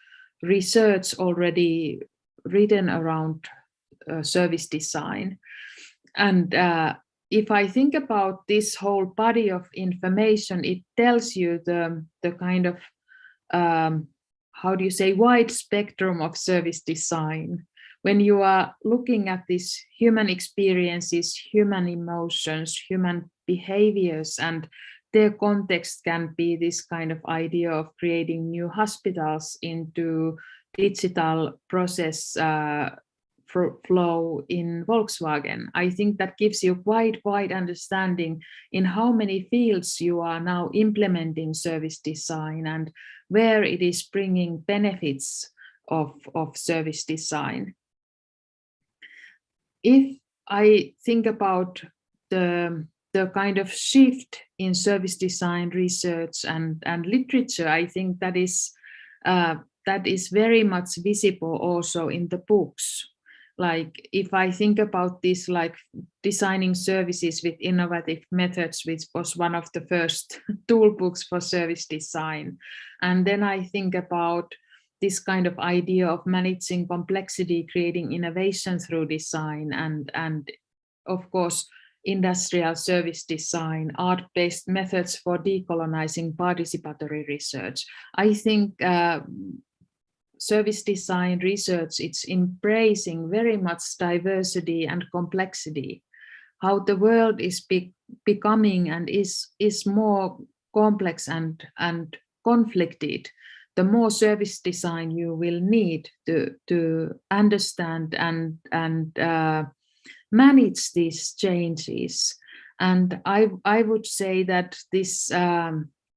Speaker 4: research already written around service design. And if I think about this whole body of information, it tells you the kind of, how do you say, wide spectrum of service design. When you are looking at these human experiences, human emotions, human behaviors, and their context can be this kind of idea of creating new hospitals into digital process flow in Volkswagen. I think that gives you quite wide understanding in how many fields you are now implementing service design and where it is bringing benefits of service design. If I think about the kind of shift in service design research and literature, I think that is very much visible also in the books. Like if I think about this, like designing services with innovative methods, which was one of the first toolbooks for service design. And then I think about this kind of idea of managing complexity, creating innovation through design, and of course, industrial service design, art-based methods for decolonizing participatory research. I think service design research, it's embracing very much diversity and complexity, how the world is becoming and is more complex and conflicted. The more service design you will need to understand and manage these changes. And I would say that this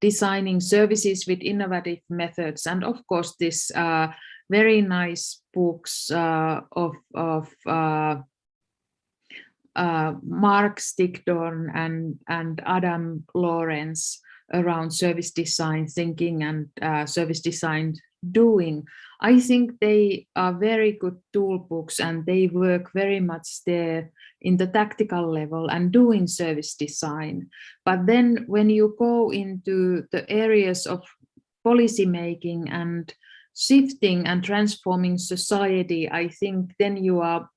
Speaker 4: designing services with innovative methods, and of course this very nice books of Mark Stigdorn and Adam Lawrence around service design thinking and service design doing. I think they are very good toolbooks and they work very much there in the tactical level and doing service design. But then when you go into the areas of policy making and shifting and transforming society, I think then you are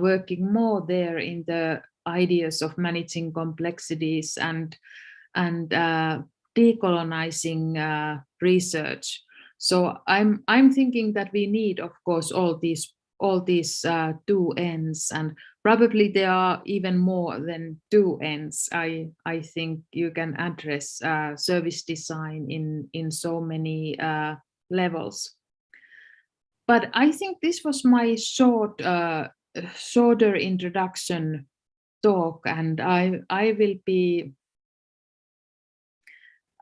Speaker 4: working more there in the ideas of managing complexities and decolonizing research. So I'm thinking that we need, of course, all these two ends, and probably there are even more than two ends. I think you can address service design in so many levels. But I think this was my short shorter introduction talk, and I will be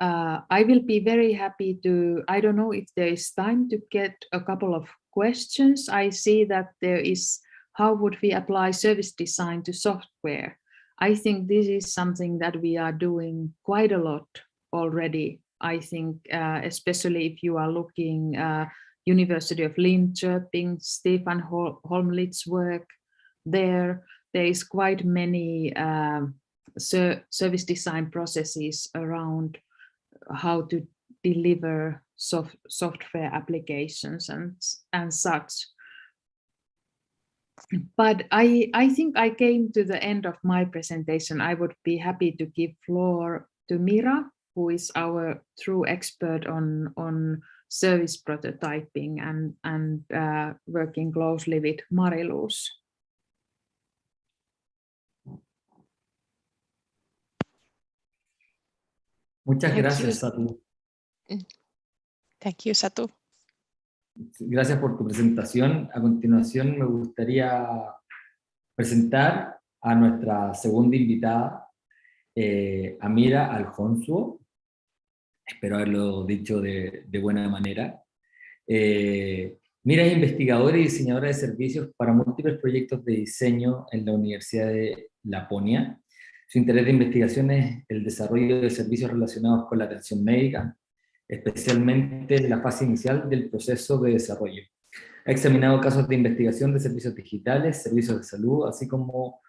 Speaker 4: very happy to, I don't know if there is time to get a couple of questions. I see that there is, how would we apply service design to software? I think this is something that we are doing quite a lot already. I think especially if you are looking University of Linköping, Stefan Holmlitz's work there is quite many service design processes around how to deliver software applications and such. But I think I came to the end of my presentation. I would be happy to give floor to Mira, who is our true expert on service prototyping and working closely with Mariluz.
Speaker 1: Muchas gracias, Satu.
Speaker 5: Thank you, Satu.
Speaker 1: Gracias por tu presentación. A continuación me gustaría presentar a nuestra segunda invitada, Amira Alfonso. Espero haberlo dicho de buena manera. Mira es investigadora y diseñadora de servicios para múltiples proyectos de diseño en la Universidad de Laponia. Su interés de investigación es el desarrollo de servicios relacionados con la atención médica, especialmente en la fase inicial del proceso de desarrollo. Ha examinado casos de investigación de servicios digitales, servicios de salud, así como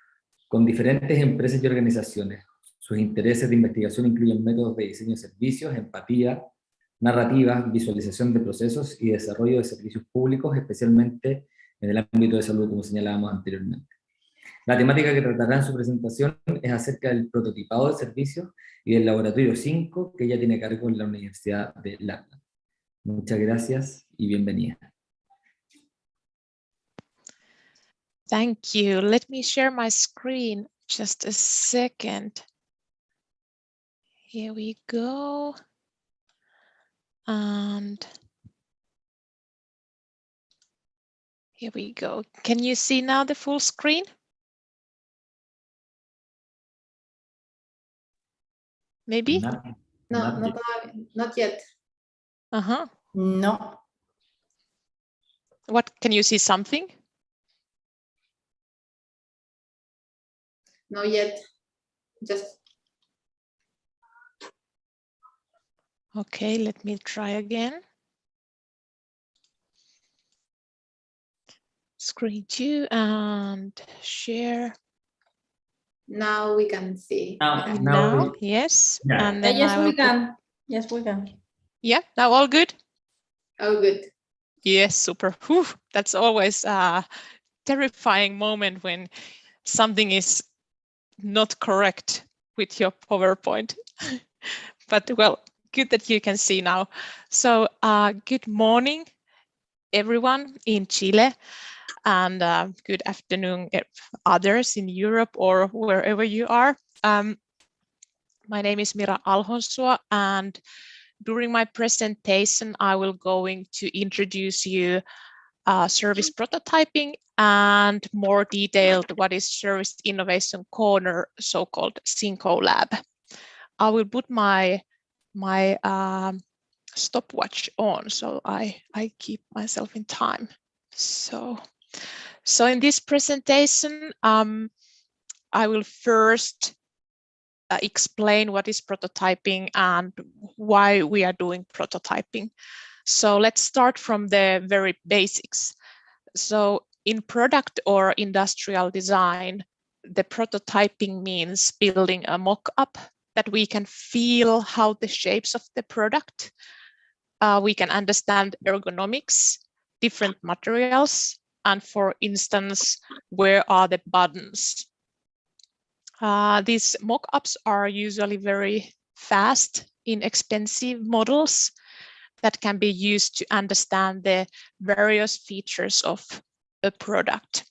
Speaker 1: con diferentes empresas y organizaciones. Sus intereses de investigación incluyen métodos de diseño de servicios, empatía, narrativa, visualización de procesos y desarrollo de servicios públicos, especialmente en el ámbito de salud, como señalábamos anteriormente. La temática que tratará en su presentación es acerca del prototipado de servicios y del laboratorio 5 que ella tiene a cargo en la Universidad de Laponia. Muchas gracias y bienvenida.
Speaker 5: Thank you. Let me share my screen just a second. Here we go. And here we go. Can you see now the full screen? Maybe?
Speaker 3: Not yet.
Speaker 5: Uh-huh.
Speaker 2: No.
Speaker 5: What, can you see something?
Speaker 3: Not yet. Just.
Speaker 5: Okay, let me try again. Screen 2 and share.
Speaker 3: Now we can see.
Speaker 5: Now yes.
Speaker 1: Yeah.
Speaker 5: And then
Speaker 2: Yes, we can. Yes, we can.
Speaker 5: Yeah, now all good?
Speaker 3: Oh, good.
Speaker 5: Yes, super. Whew, that's always a terrifying moment when something is not correct with your PowerPoint. But well, good that you can see now. So good morning, everyone in Chile, and good afternoon, others in Europe or wherever you are. My name is Mira Alfonso, and during my presentation, I will going to introduce you service prototyping and more detailed what is Service Innovation Corner, so-called Synco Lab. I will put my stopwatch on, so I keep myself in time. So in this presentation, I will first explain what is prototyping and why we are doing prototyping. So let's start from the very basics. So in product or industrial design, the prototyping means building a mock-up that we can feel how the shapes of the product. We can understand ergonomics, different materials, and for instance, where are the buttons? These mock-ups are usually very fast, inexpensive models that can be used to understand the various features of a product.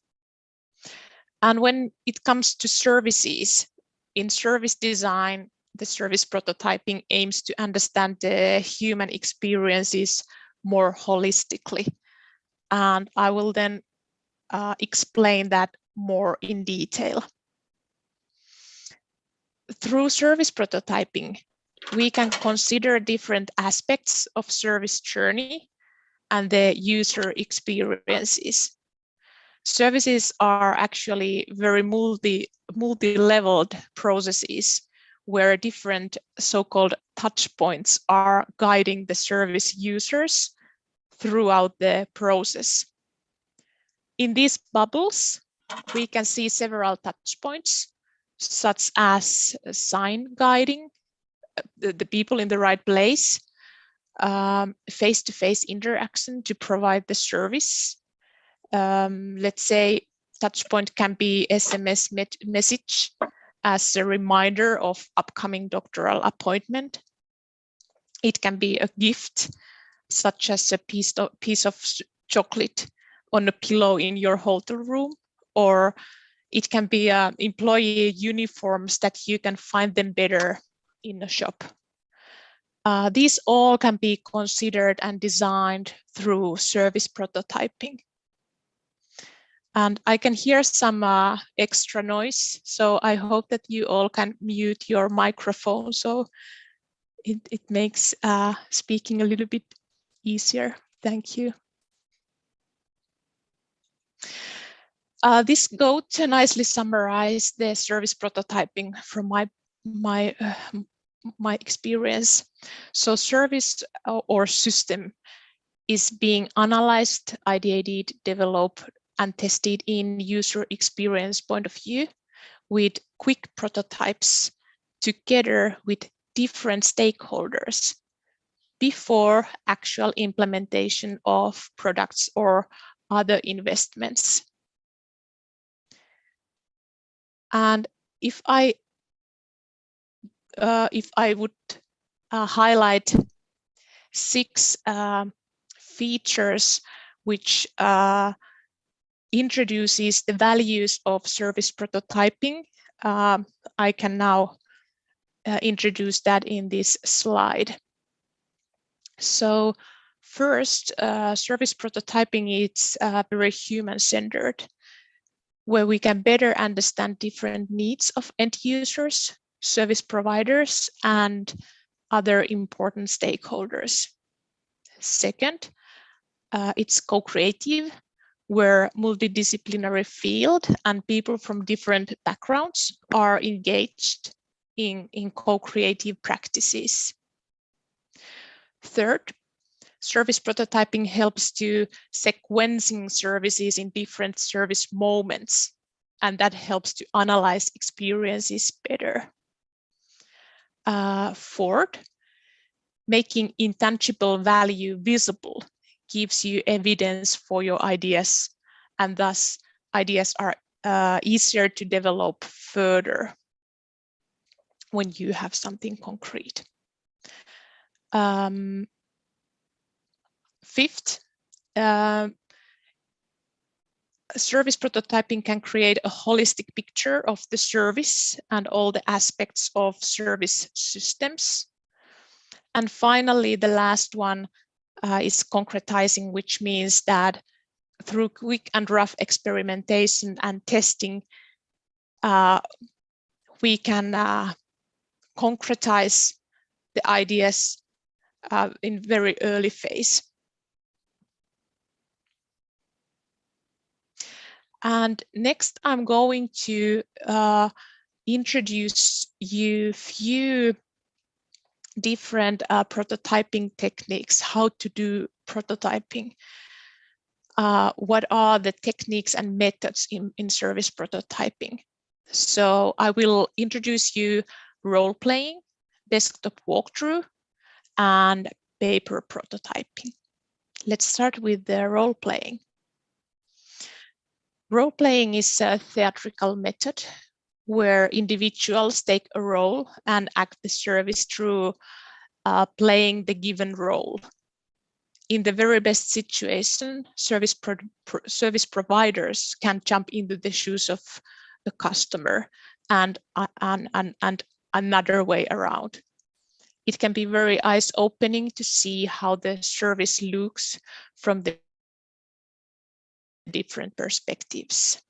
Speaker 5: And when it comes to services, in service design, the service prototyping aims to understand the human experiences more holistically. And I will then explain that more in detail. Through service prototyping, we can consider different aspects of service journey and the user experiences. Services are actually very multi-leveled processes where different so-called touch points are guiding the service users throughout the process. In these bubbles, we can see several touch points, such as sign guiding the people in the right place, face-to-face interaction to provide the service. Let's say touch point can be SMS message as a reminder of upcoming doctoral appointment. It can be a gift, such as a piece of chocolate on a pillow in your hotel room, or it can be employee uniforms that you can find them better in a shop. These all can be considered and designed through service prototyping. And I can hear some extra noise, so I hope that you all can mute your microphone, so it makes speaking a little bit easier. Thank you. This goes to nicely summarize the service prototyping from my experience. So service or system is being analyzed, ideated, developed, and tested in user experience point of view with quick prototypes together with different stakeholders before actual implementation of products or other investments. And if I would highlight 6 features which introduces the values of service prototyping, I can now introduce that in this slide. So first, service prototyping is very human-centered, where we can better understand different needs of end users, service providers, and other important stakeholders. Second, it's co-creative, where multidisciplinary field and people from different backgrounds are engaged in co-creative practices. Third, service prototyping helps to sequencing services in different service moments, and that helps to analyze experiences better. Fourth, making intangible value visible gives you evidence for your ideas, and thus ideas are easier to develop further when you have something concrete. Fifth, service prototyping can create a holistic picture of the service and all the aspects of service systems. And finally, the last one is concretizing, which means that through quick and rough experimentation and testing, we can concretize the ideas in very early phase. And next, I'm going to introduce you few different prototyping techniques, how to do prototyping. What are the techniques and methods in service prototyping? So I will introduce you role-playing, desktop walkthrough, and paper prototyping. Let's start with the role-playing. Role-playing is a theatrical method where individuals take a role and act the service through playing the given role. In the very best situation, service providers can jump into the shoes of the customer and another way around. It can be very eye-opening to see how the service looks from the different perspectives.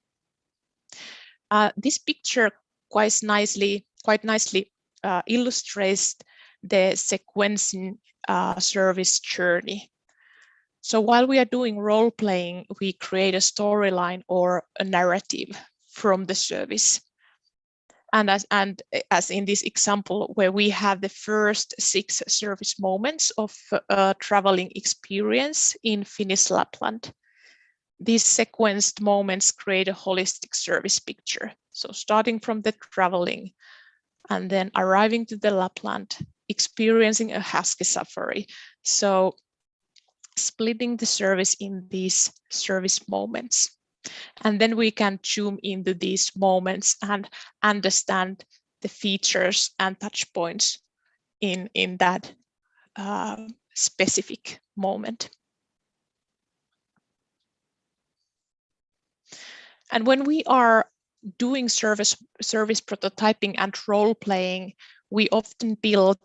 Speaker 5: This picture quite nicely illustrates the sequencing service journey. So while we are doing role playing, we create a storyline or a narrative from the service. And as in this example, where we have the first 6 service moments of a traveling experience in Finnish Lapland. These sequenced moments create a holistic service picture. So starting from the traveling and then arriving to the Lapland, experiencing a husky safari. So splitting the service in these service moments. And then we can zoom into these moments and understand the features and touch points in that specific moment. And when we are doing service prototyping and role playing, we often build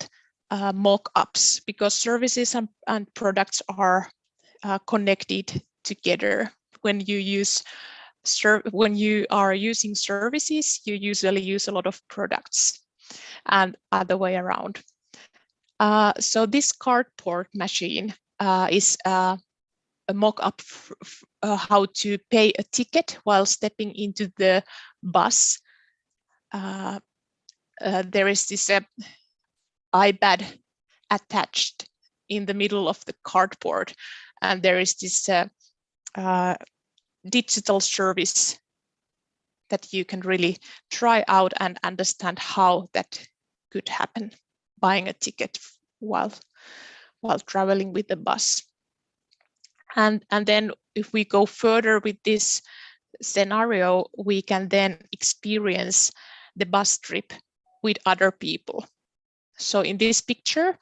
Speaker 5: mock-ups because services and products are connected together. When you are using services, you usually use a lot of products, and other way around. So this cardboard machine is a mock-up how to pay a ticket while stepping into the bus. There is this iPad attached in the middle of the cardboard, and there is this digital service that you can really try out and understand how that could happen, buying a ticket while traveling with the bus. And then if we go further with this scenario, we can then experience the bus trip with other people. So in this picture,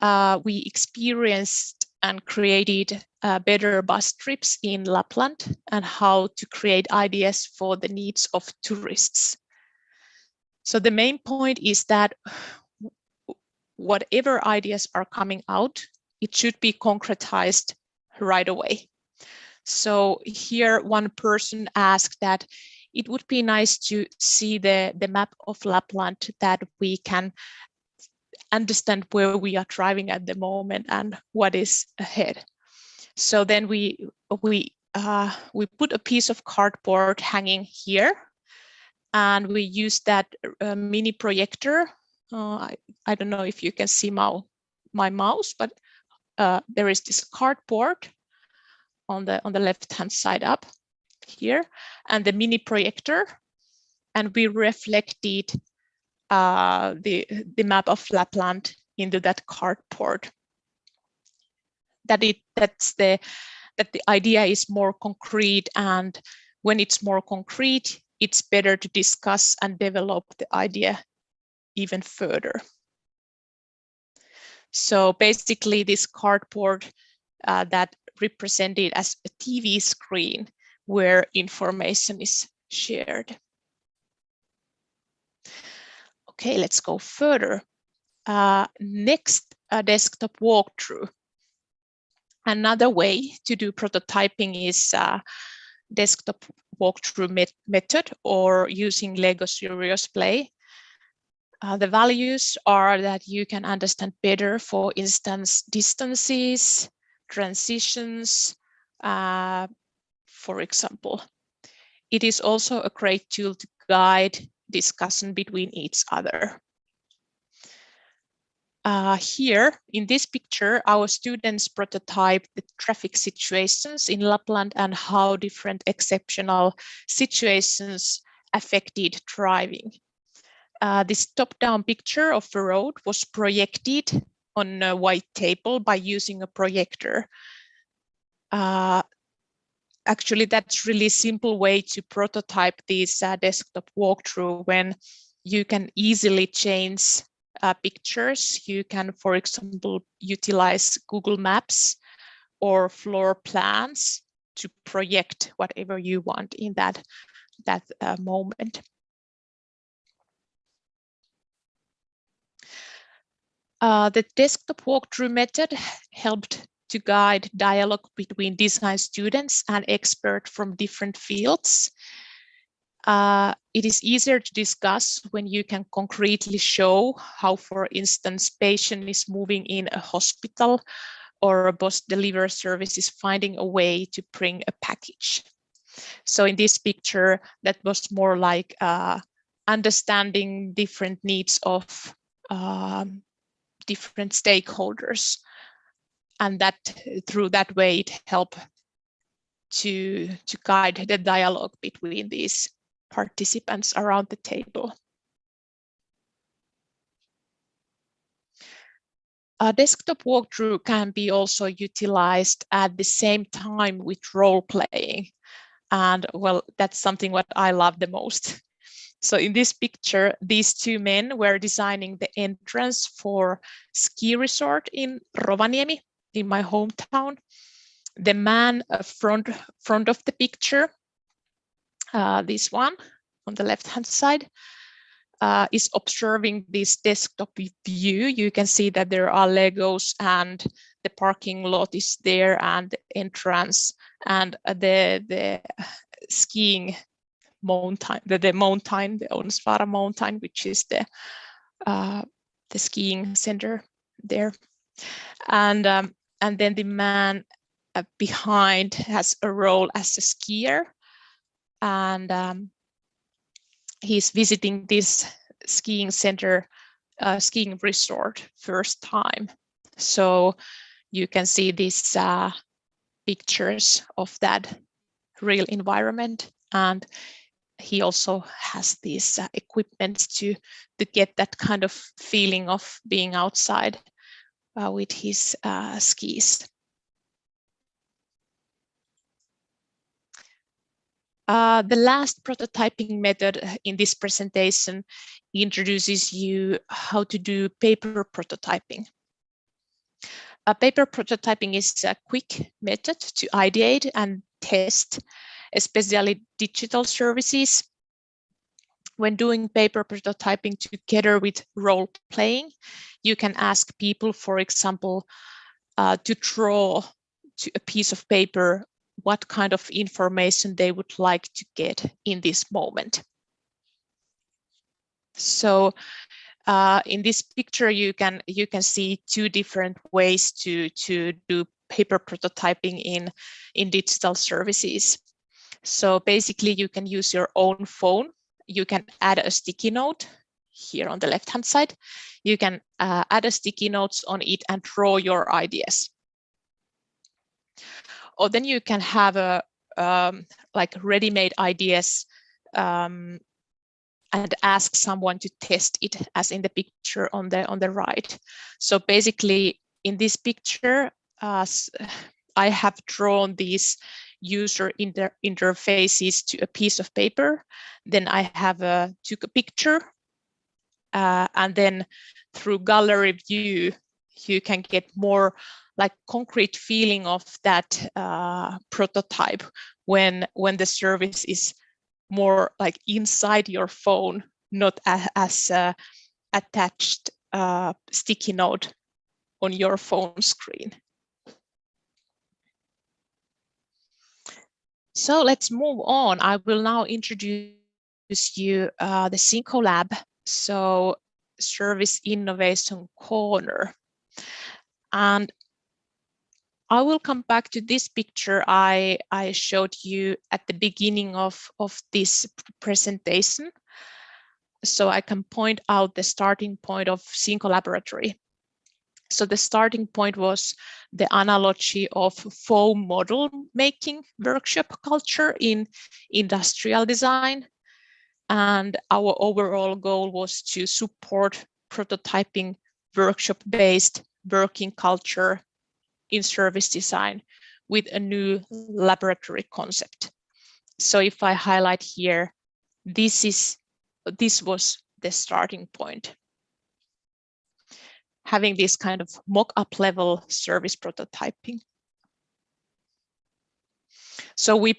Speaker 5: we experienced and created better bus trips in Lapland and how to create ideas for the needs of tourists. So the main point is that whatever ideas are coming out, it should be concretized right away. So here one person asked that it would be nice to see the map of Lapland, that we can understand where we are driving at the moment and what is ahead. So then we put a piece of cardboard hanging here, and we use that mini projector. I don't know if you can see my mouse, but there is this cardboard on the left-hand side up here, and the mini projector, and we reflected the map of Lapland into that cardboard. That the idea is more concrete, and when it's more concrete, it's better to discuss and develop the idea even further. So basically, this cardboard that represented as a TV screen where information is shared. Okay, let's go further. Next, a desktop walkthrough. Another way to do prototyping is desktop walkthrough method, or using Lego Serious Play. The values are that you can understand better, for instance, distances, transitions, for example. It is also a great tool to guide discussion between each other. Here in this picture, our students prototype the traffic situations in Lapland and how different exceptional situations affected driving. This top-down picture of the road was projected on a white table by using a projector. Actually, that's really simple way to prototype this desktop walkthrough, when you can easily change pictures. You can, for example, utilize Google Maps or floor plans to project whatever you want in that moment. The desktop walkthrough method helped to guide dialogue between design students and experts from different fields. It is easier to discuss when you can concretely show how, for instance, patient is moving in a hospital or a bus delivery service is finding a way to bring a package. So in this picture, that was more like understanding different needs of different stakeholders. And that through that way, it helped to guide the dialogue between these participants around the table. A desktop walkthrough can be also utilized at the same time with role playing. And well, that's something what I love the most. So in this picture, these two men were designing the entrance for ski resort in Rovaniemi, in my hometown. The man front of the picture, this one on the left-hand side, is observing this desktop view. You can see that there are Legos and the parking lot is there and the entrance and the skiing mountain, the mountain, the Onsvara mountain, which is the skiing center there. And then the man behind has a role as a skier, and he's visiting this skiing center, skiing resort first time. So you can see these pictures of that real environment, and he also has these equipment to get that kind of feeling of being outside with his skis. The last prototyping method in this presentation introduces you how to do paper prototyping. Paper prototyping is a quick method to ideate and test, especially digital services. When doing paper prototyping together with role playing, you can ask people, for example, to draw to a piece of paper what kind of information they would like to get in this moment. So in this picture, you can see two different ways to do paper prototyping in digital services. So basically, you can use your own phone. You can add a sticky note here on the left-hand side. You can add a sticky notes on it and draw your ideas. Or then you can have a like ready-made ideas and ask someone to test it, as in the picture on the right. So basically, in this picture, I have drawn these user interfaces to a piece of paper. Then I have took a picture, and then through gallery view, you can get more like concrete feeling of that prototype when the service is more like inside your phone, not as attached sticky note on your phone screen. So let's move on. I will now introduce you the Synco Lab, so Service Innovation Corner. And I will come back to this picture I showed you at the beginning of this presentation. So I can point out the starting point of Synco Laboratory. So the starting point was the analogy of foam model making workshop culture in industrial design. And our overall goal was to support prototyping workshop-based working culture in service design with a new laboratory concept. So if I highlight here, this was the starting point. Having this kind of mock-up level service prototyping. So we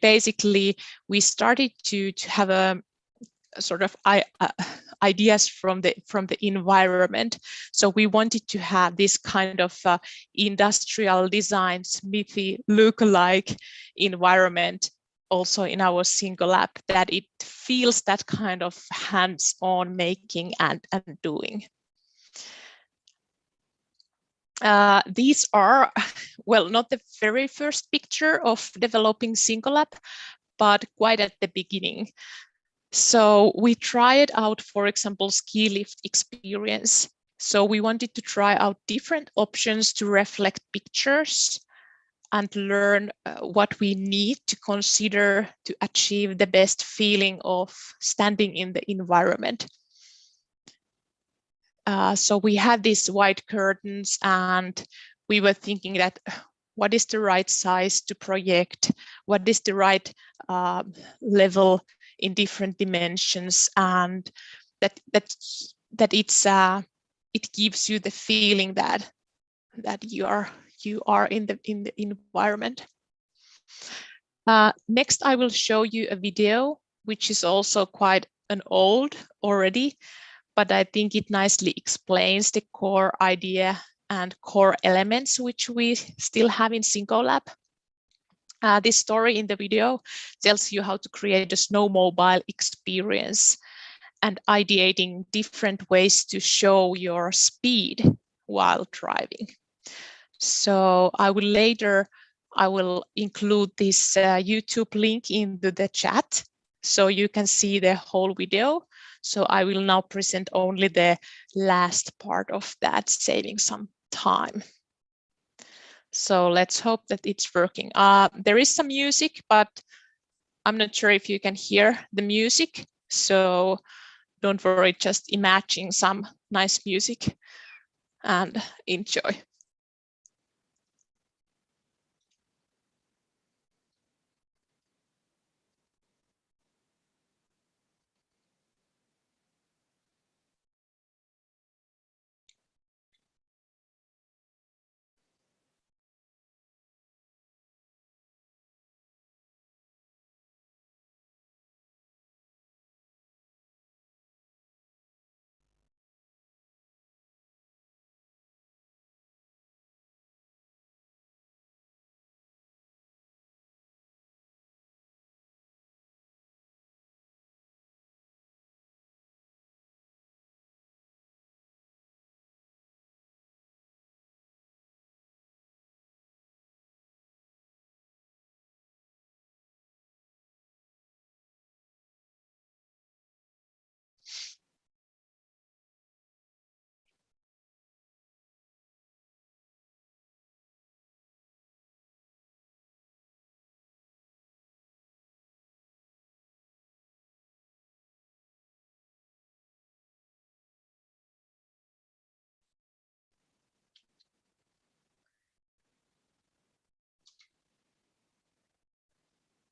Speaker 5: started to have a sort of ideas from the environment. So we wanted to have this kind of industrial design, smithy look-alike environment also in our single app, that it feels that kind of hands-on making and doing. These are, well, not the very first picture of developing single app, but quite at the beginning. So we tried out, for example, ski lift experience. So we wanted to try out different options to reflect pictures and learn what we need to consider to achieve the best feeling of standing in the environment. So we had these white curtains, and we were thinking that what is the right size to project? What is the right level in different dimensions, and that it gives you the feeling that you are in the environment. Next, I will show you a video which is also quite an old already, but I think it nicely explains the core idea and core elements which we still have in SyncoLab. This story in the video tells you how to create a snowmobile experience and ideating different ways to show your speed while driving. So I will include this YouTube link into the chat so you can see the whole video. So I will now present only the last part of that, saving some time. So let's hope that it's working. There is some music, but I'm not sure if you can hear the music. So don't worry, just imagine some nice music and enjoy.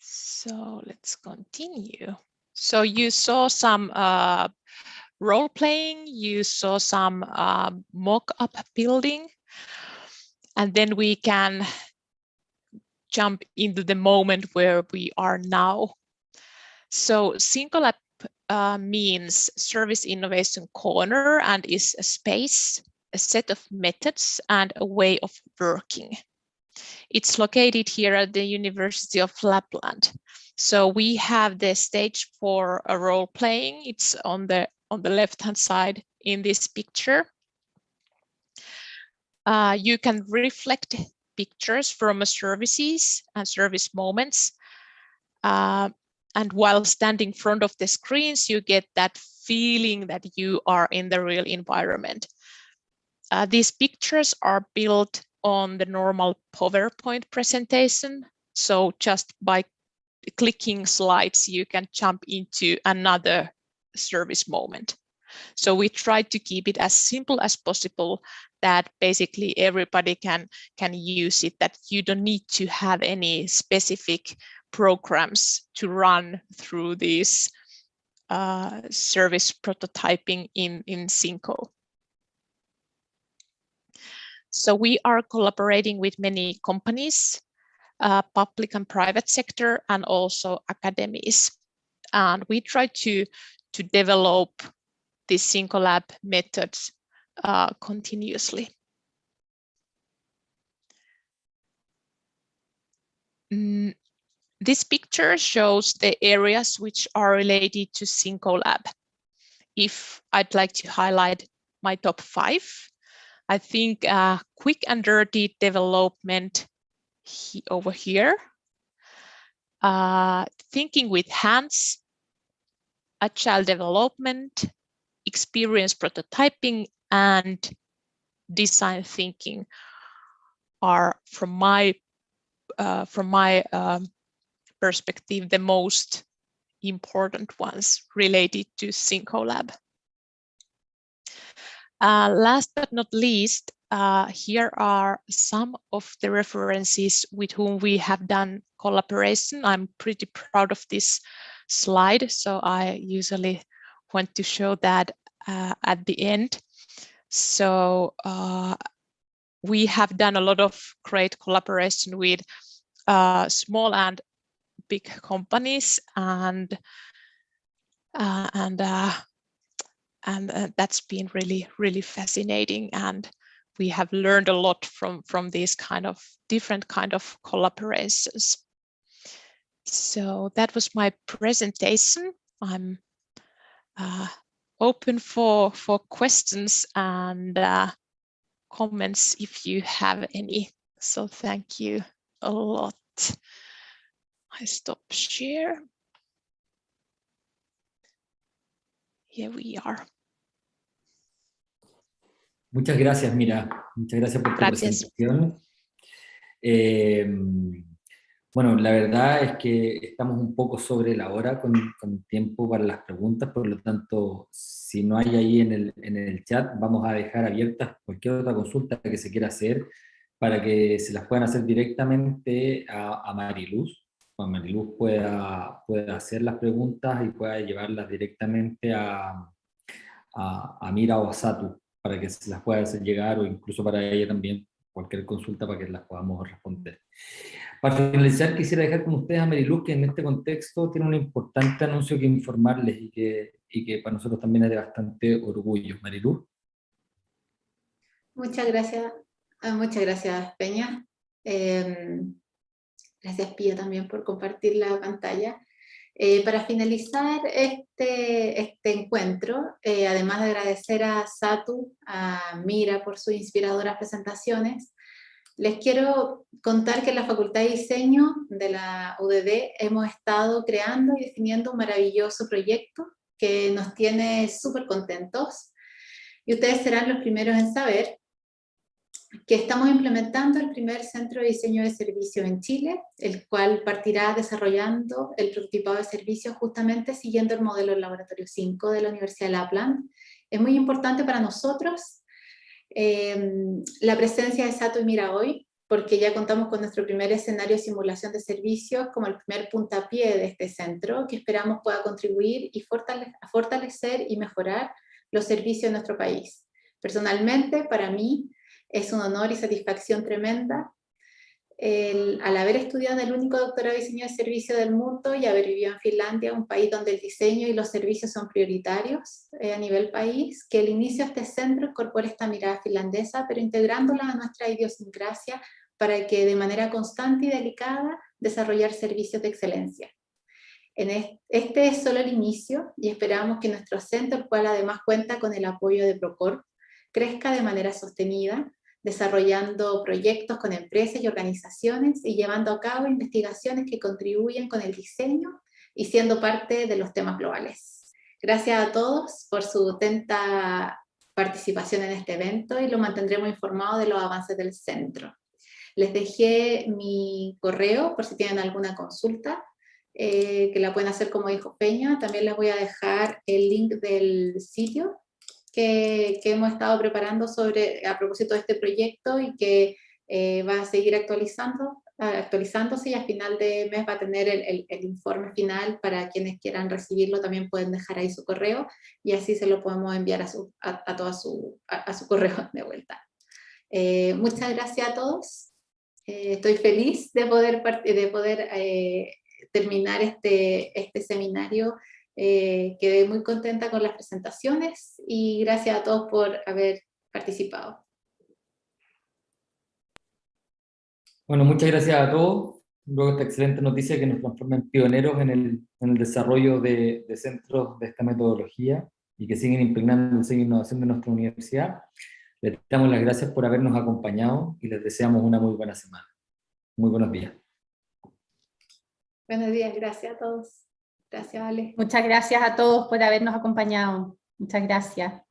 Speaker 5: So let's continue. So you saw some role playing, you saw some mock-up building, and then we can jump into the moment where we are now. So SyncoLab means Service Innovation Corner and is a space, a set of methods, and a way of working. It's located here at the University of Lapland. So we have the stage for a role playing. It's on the left-hand side in this picture. You can reflect pictures from services and service moments. And while standing in front of the screens, you get that feeling that you are in the real environment. These pictures are built on the normal PowerPoint presentation. So just by clicking slides, you can jump into another service moment. So we try to keep it as simple as possible, that basically everybody can use it, that you don't need to have any specific programs to run through this service prototyping in Synco. So we are collaborating with many companies, public and private sector, and also academies. And we try to to develop these single lab methods continuously. This picture shows the areas which are related to single lab. If I'd like to highlight my top 5, I think quick and dirty development over here, thinking with hands, agile development, experience prototyping, and design thinking are, from my perspective, the most important ones related to single lab. Last but not least, here are some of the references with whom we have done collaboration. I'm pretty proud of this slide, so I usually want to show that at the end. So we have done a lot of great collaboration with small and big companies, and that's been really fascinating, and we have learned a lot from these kind of different kind of collaborations. So that was my presentation. I'm open for questions and comments if you have any. So thank you a lot. I stop share. Here we are.
Speaker 1: Muchas gracias, Mira. Muchas gracias por tu presentación. Bueno, la verdad es que estamos un poco sobre la hora con tiempo para las preguntas, por lo tanto, si no hay ahí en el chat, vamos a dejar abiertas cualquier otra consulta que se quiera hacer para que se las puedan hacer directamente a Mariluz. Cuando Mariluz pueda hacer las preguntas y pueda llevarlas directamente a Mira o a Satu, para que se las pueda hacer llegar, o incluso para ella también, cualquier consulta para que las podamos responder. Para finalizar, quisiera dejar con ustedes a Mariluz, que en este contexto tiene un importante anuncio que informarles y que para nosotros también es de bastante orgullo. Mariluz.
Speaker 3: Muchas gracias Peña. Gracias Pía también por compartir la pantalla. Para finalizar este encuentro, además de agradecer a Satu, a Mira por sus inspiradoras presentaciones, les quiero contar que en la Facultad de Diseño de la UDD hemos estado creando y definiendo un maravilloso proyecto que nos tiene súper contentos, y ustedes serán los primeros en saber que estamos implementando el primer centro de diseño de servicios en Chile, el cual partirá desarrollando el prototipado de servicios justamente siguiendo el modelo del Laboratorio 5 de la Universidad de Lapland. Es muy importante para nosotros la presencia de Satu y Mira hoy, porque ya contamos con nuestro primer escenario de simulación de servicios como el primer puntapié de este centro, que esperamos pueda contribuir y a fortalecer y mejorar los servicios de nuestro país. Personalmente, para mí, es un honor y satisfacción tremenda al haber estudiado el único doctorado de diseño de servicio del mundo y haber vivido en Finlandia, un país donde el diseño y los servicios son prioritarios a nivel país, que el inicio de este centro incorpore esta mirada finlandesa, pero integrándola a nuestra idiosincrasia para que de manera constante y delicada desarrollar servicios de excelencia. Este es solo el inicio y esperamos que nuestro centro, el cual además cuenta con el apoyo de Procorp, crezca de manera sostenida, desarrollando proyectos con empresas y organizaciones y llevando a cabo investigaciones que contribuyen con el diseño y siendo parte de los temas globales. Gracias a todos por su atenta participación en este evento y lo mantendremos informado de los avances del centro. Les dejé mi correo por si tienen alguna consulta, que la pueden hacer como dijo Peña. También les voy a dejar el link del sitio que hemos estado preparando a propósito de este proyecto y que va a seguir actualizándose, y al final de mes va a tener el informe final para quienes quieran recibirlo. También pueden dejar ahí su correo y así se lo podemos enviar a su correo de vuelta. Muchas gracias a todos. Estoy feliz de poder terminar este seminario Quedé muy contenta con las presentaciones y gracias a todos por haber participado.
Speaker 1: Bueno, muchas gracias a todos. Luego esta excelente noticia que nos transforma en pioneros en el desarrollo de centros de esta metodología y que siguen impregnando el diseño e innovación de nuestra universidad. Les damos las gracias por habernos acompañado y les deseamos una muy buena semana. Muy buenos días.
Speaker 3: Buenos días, gracias a todos. Gracias, Ale.
Speaker 2: Muchas gracias a todos por habernos acompañado. Muchas gracias.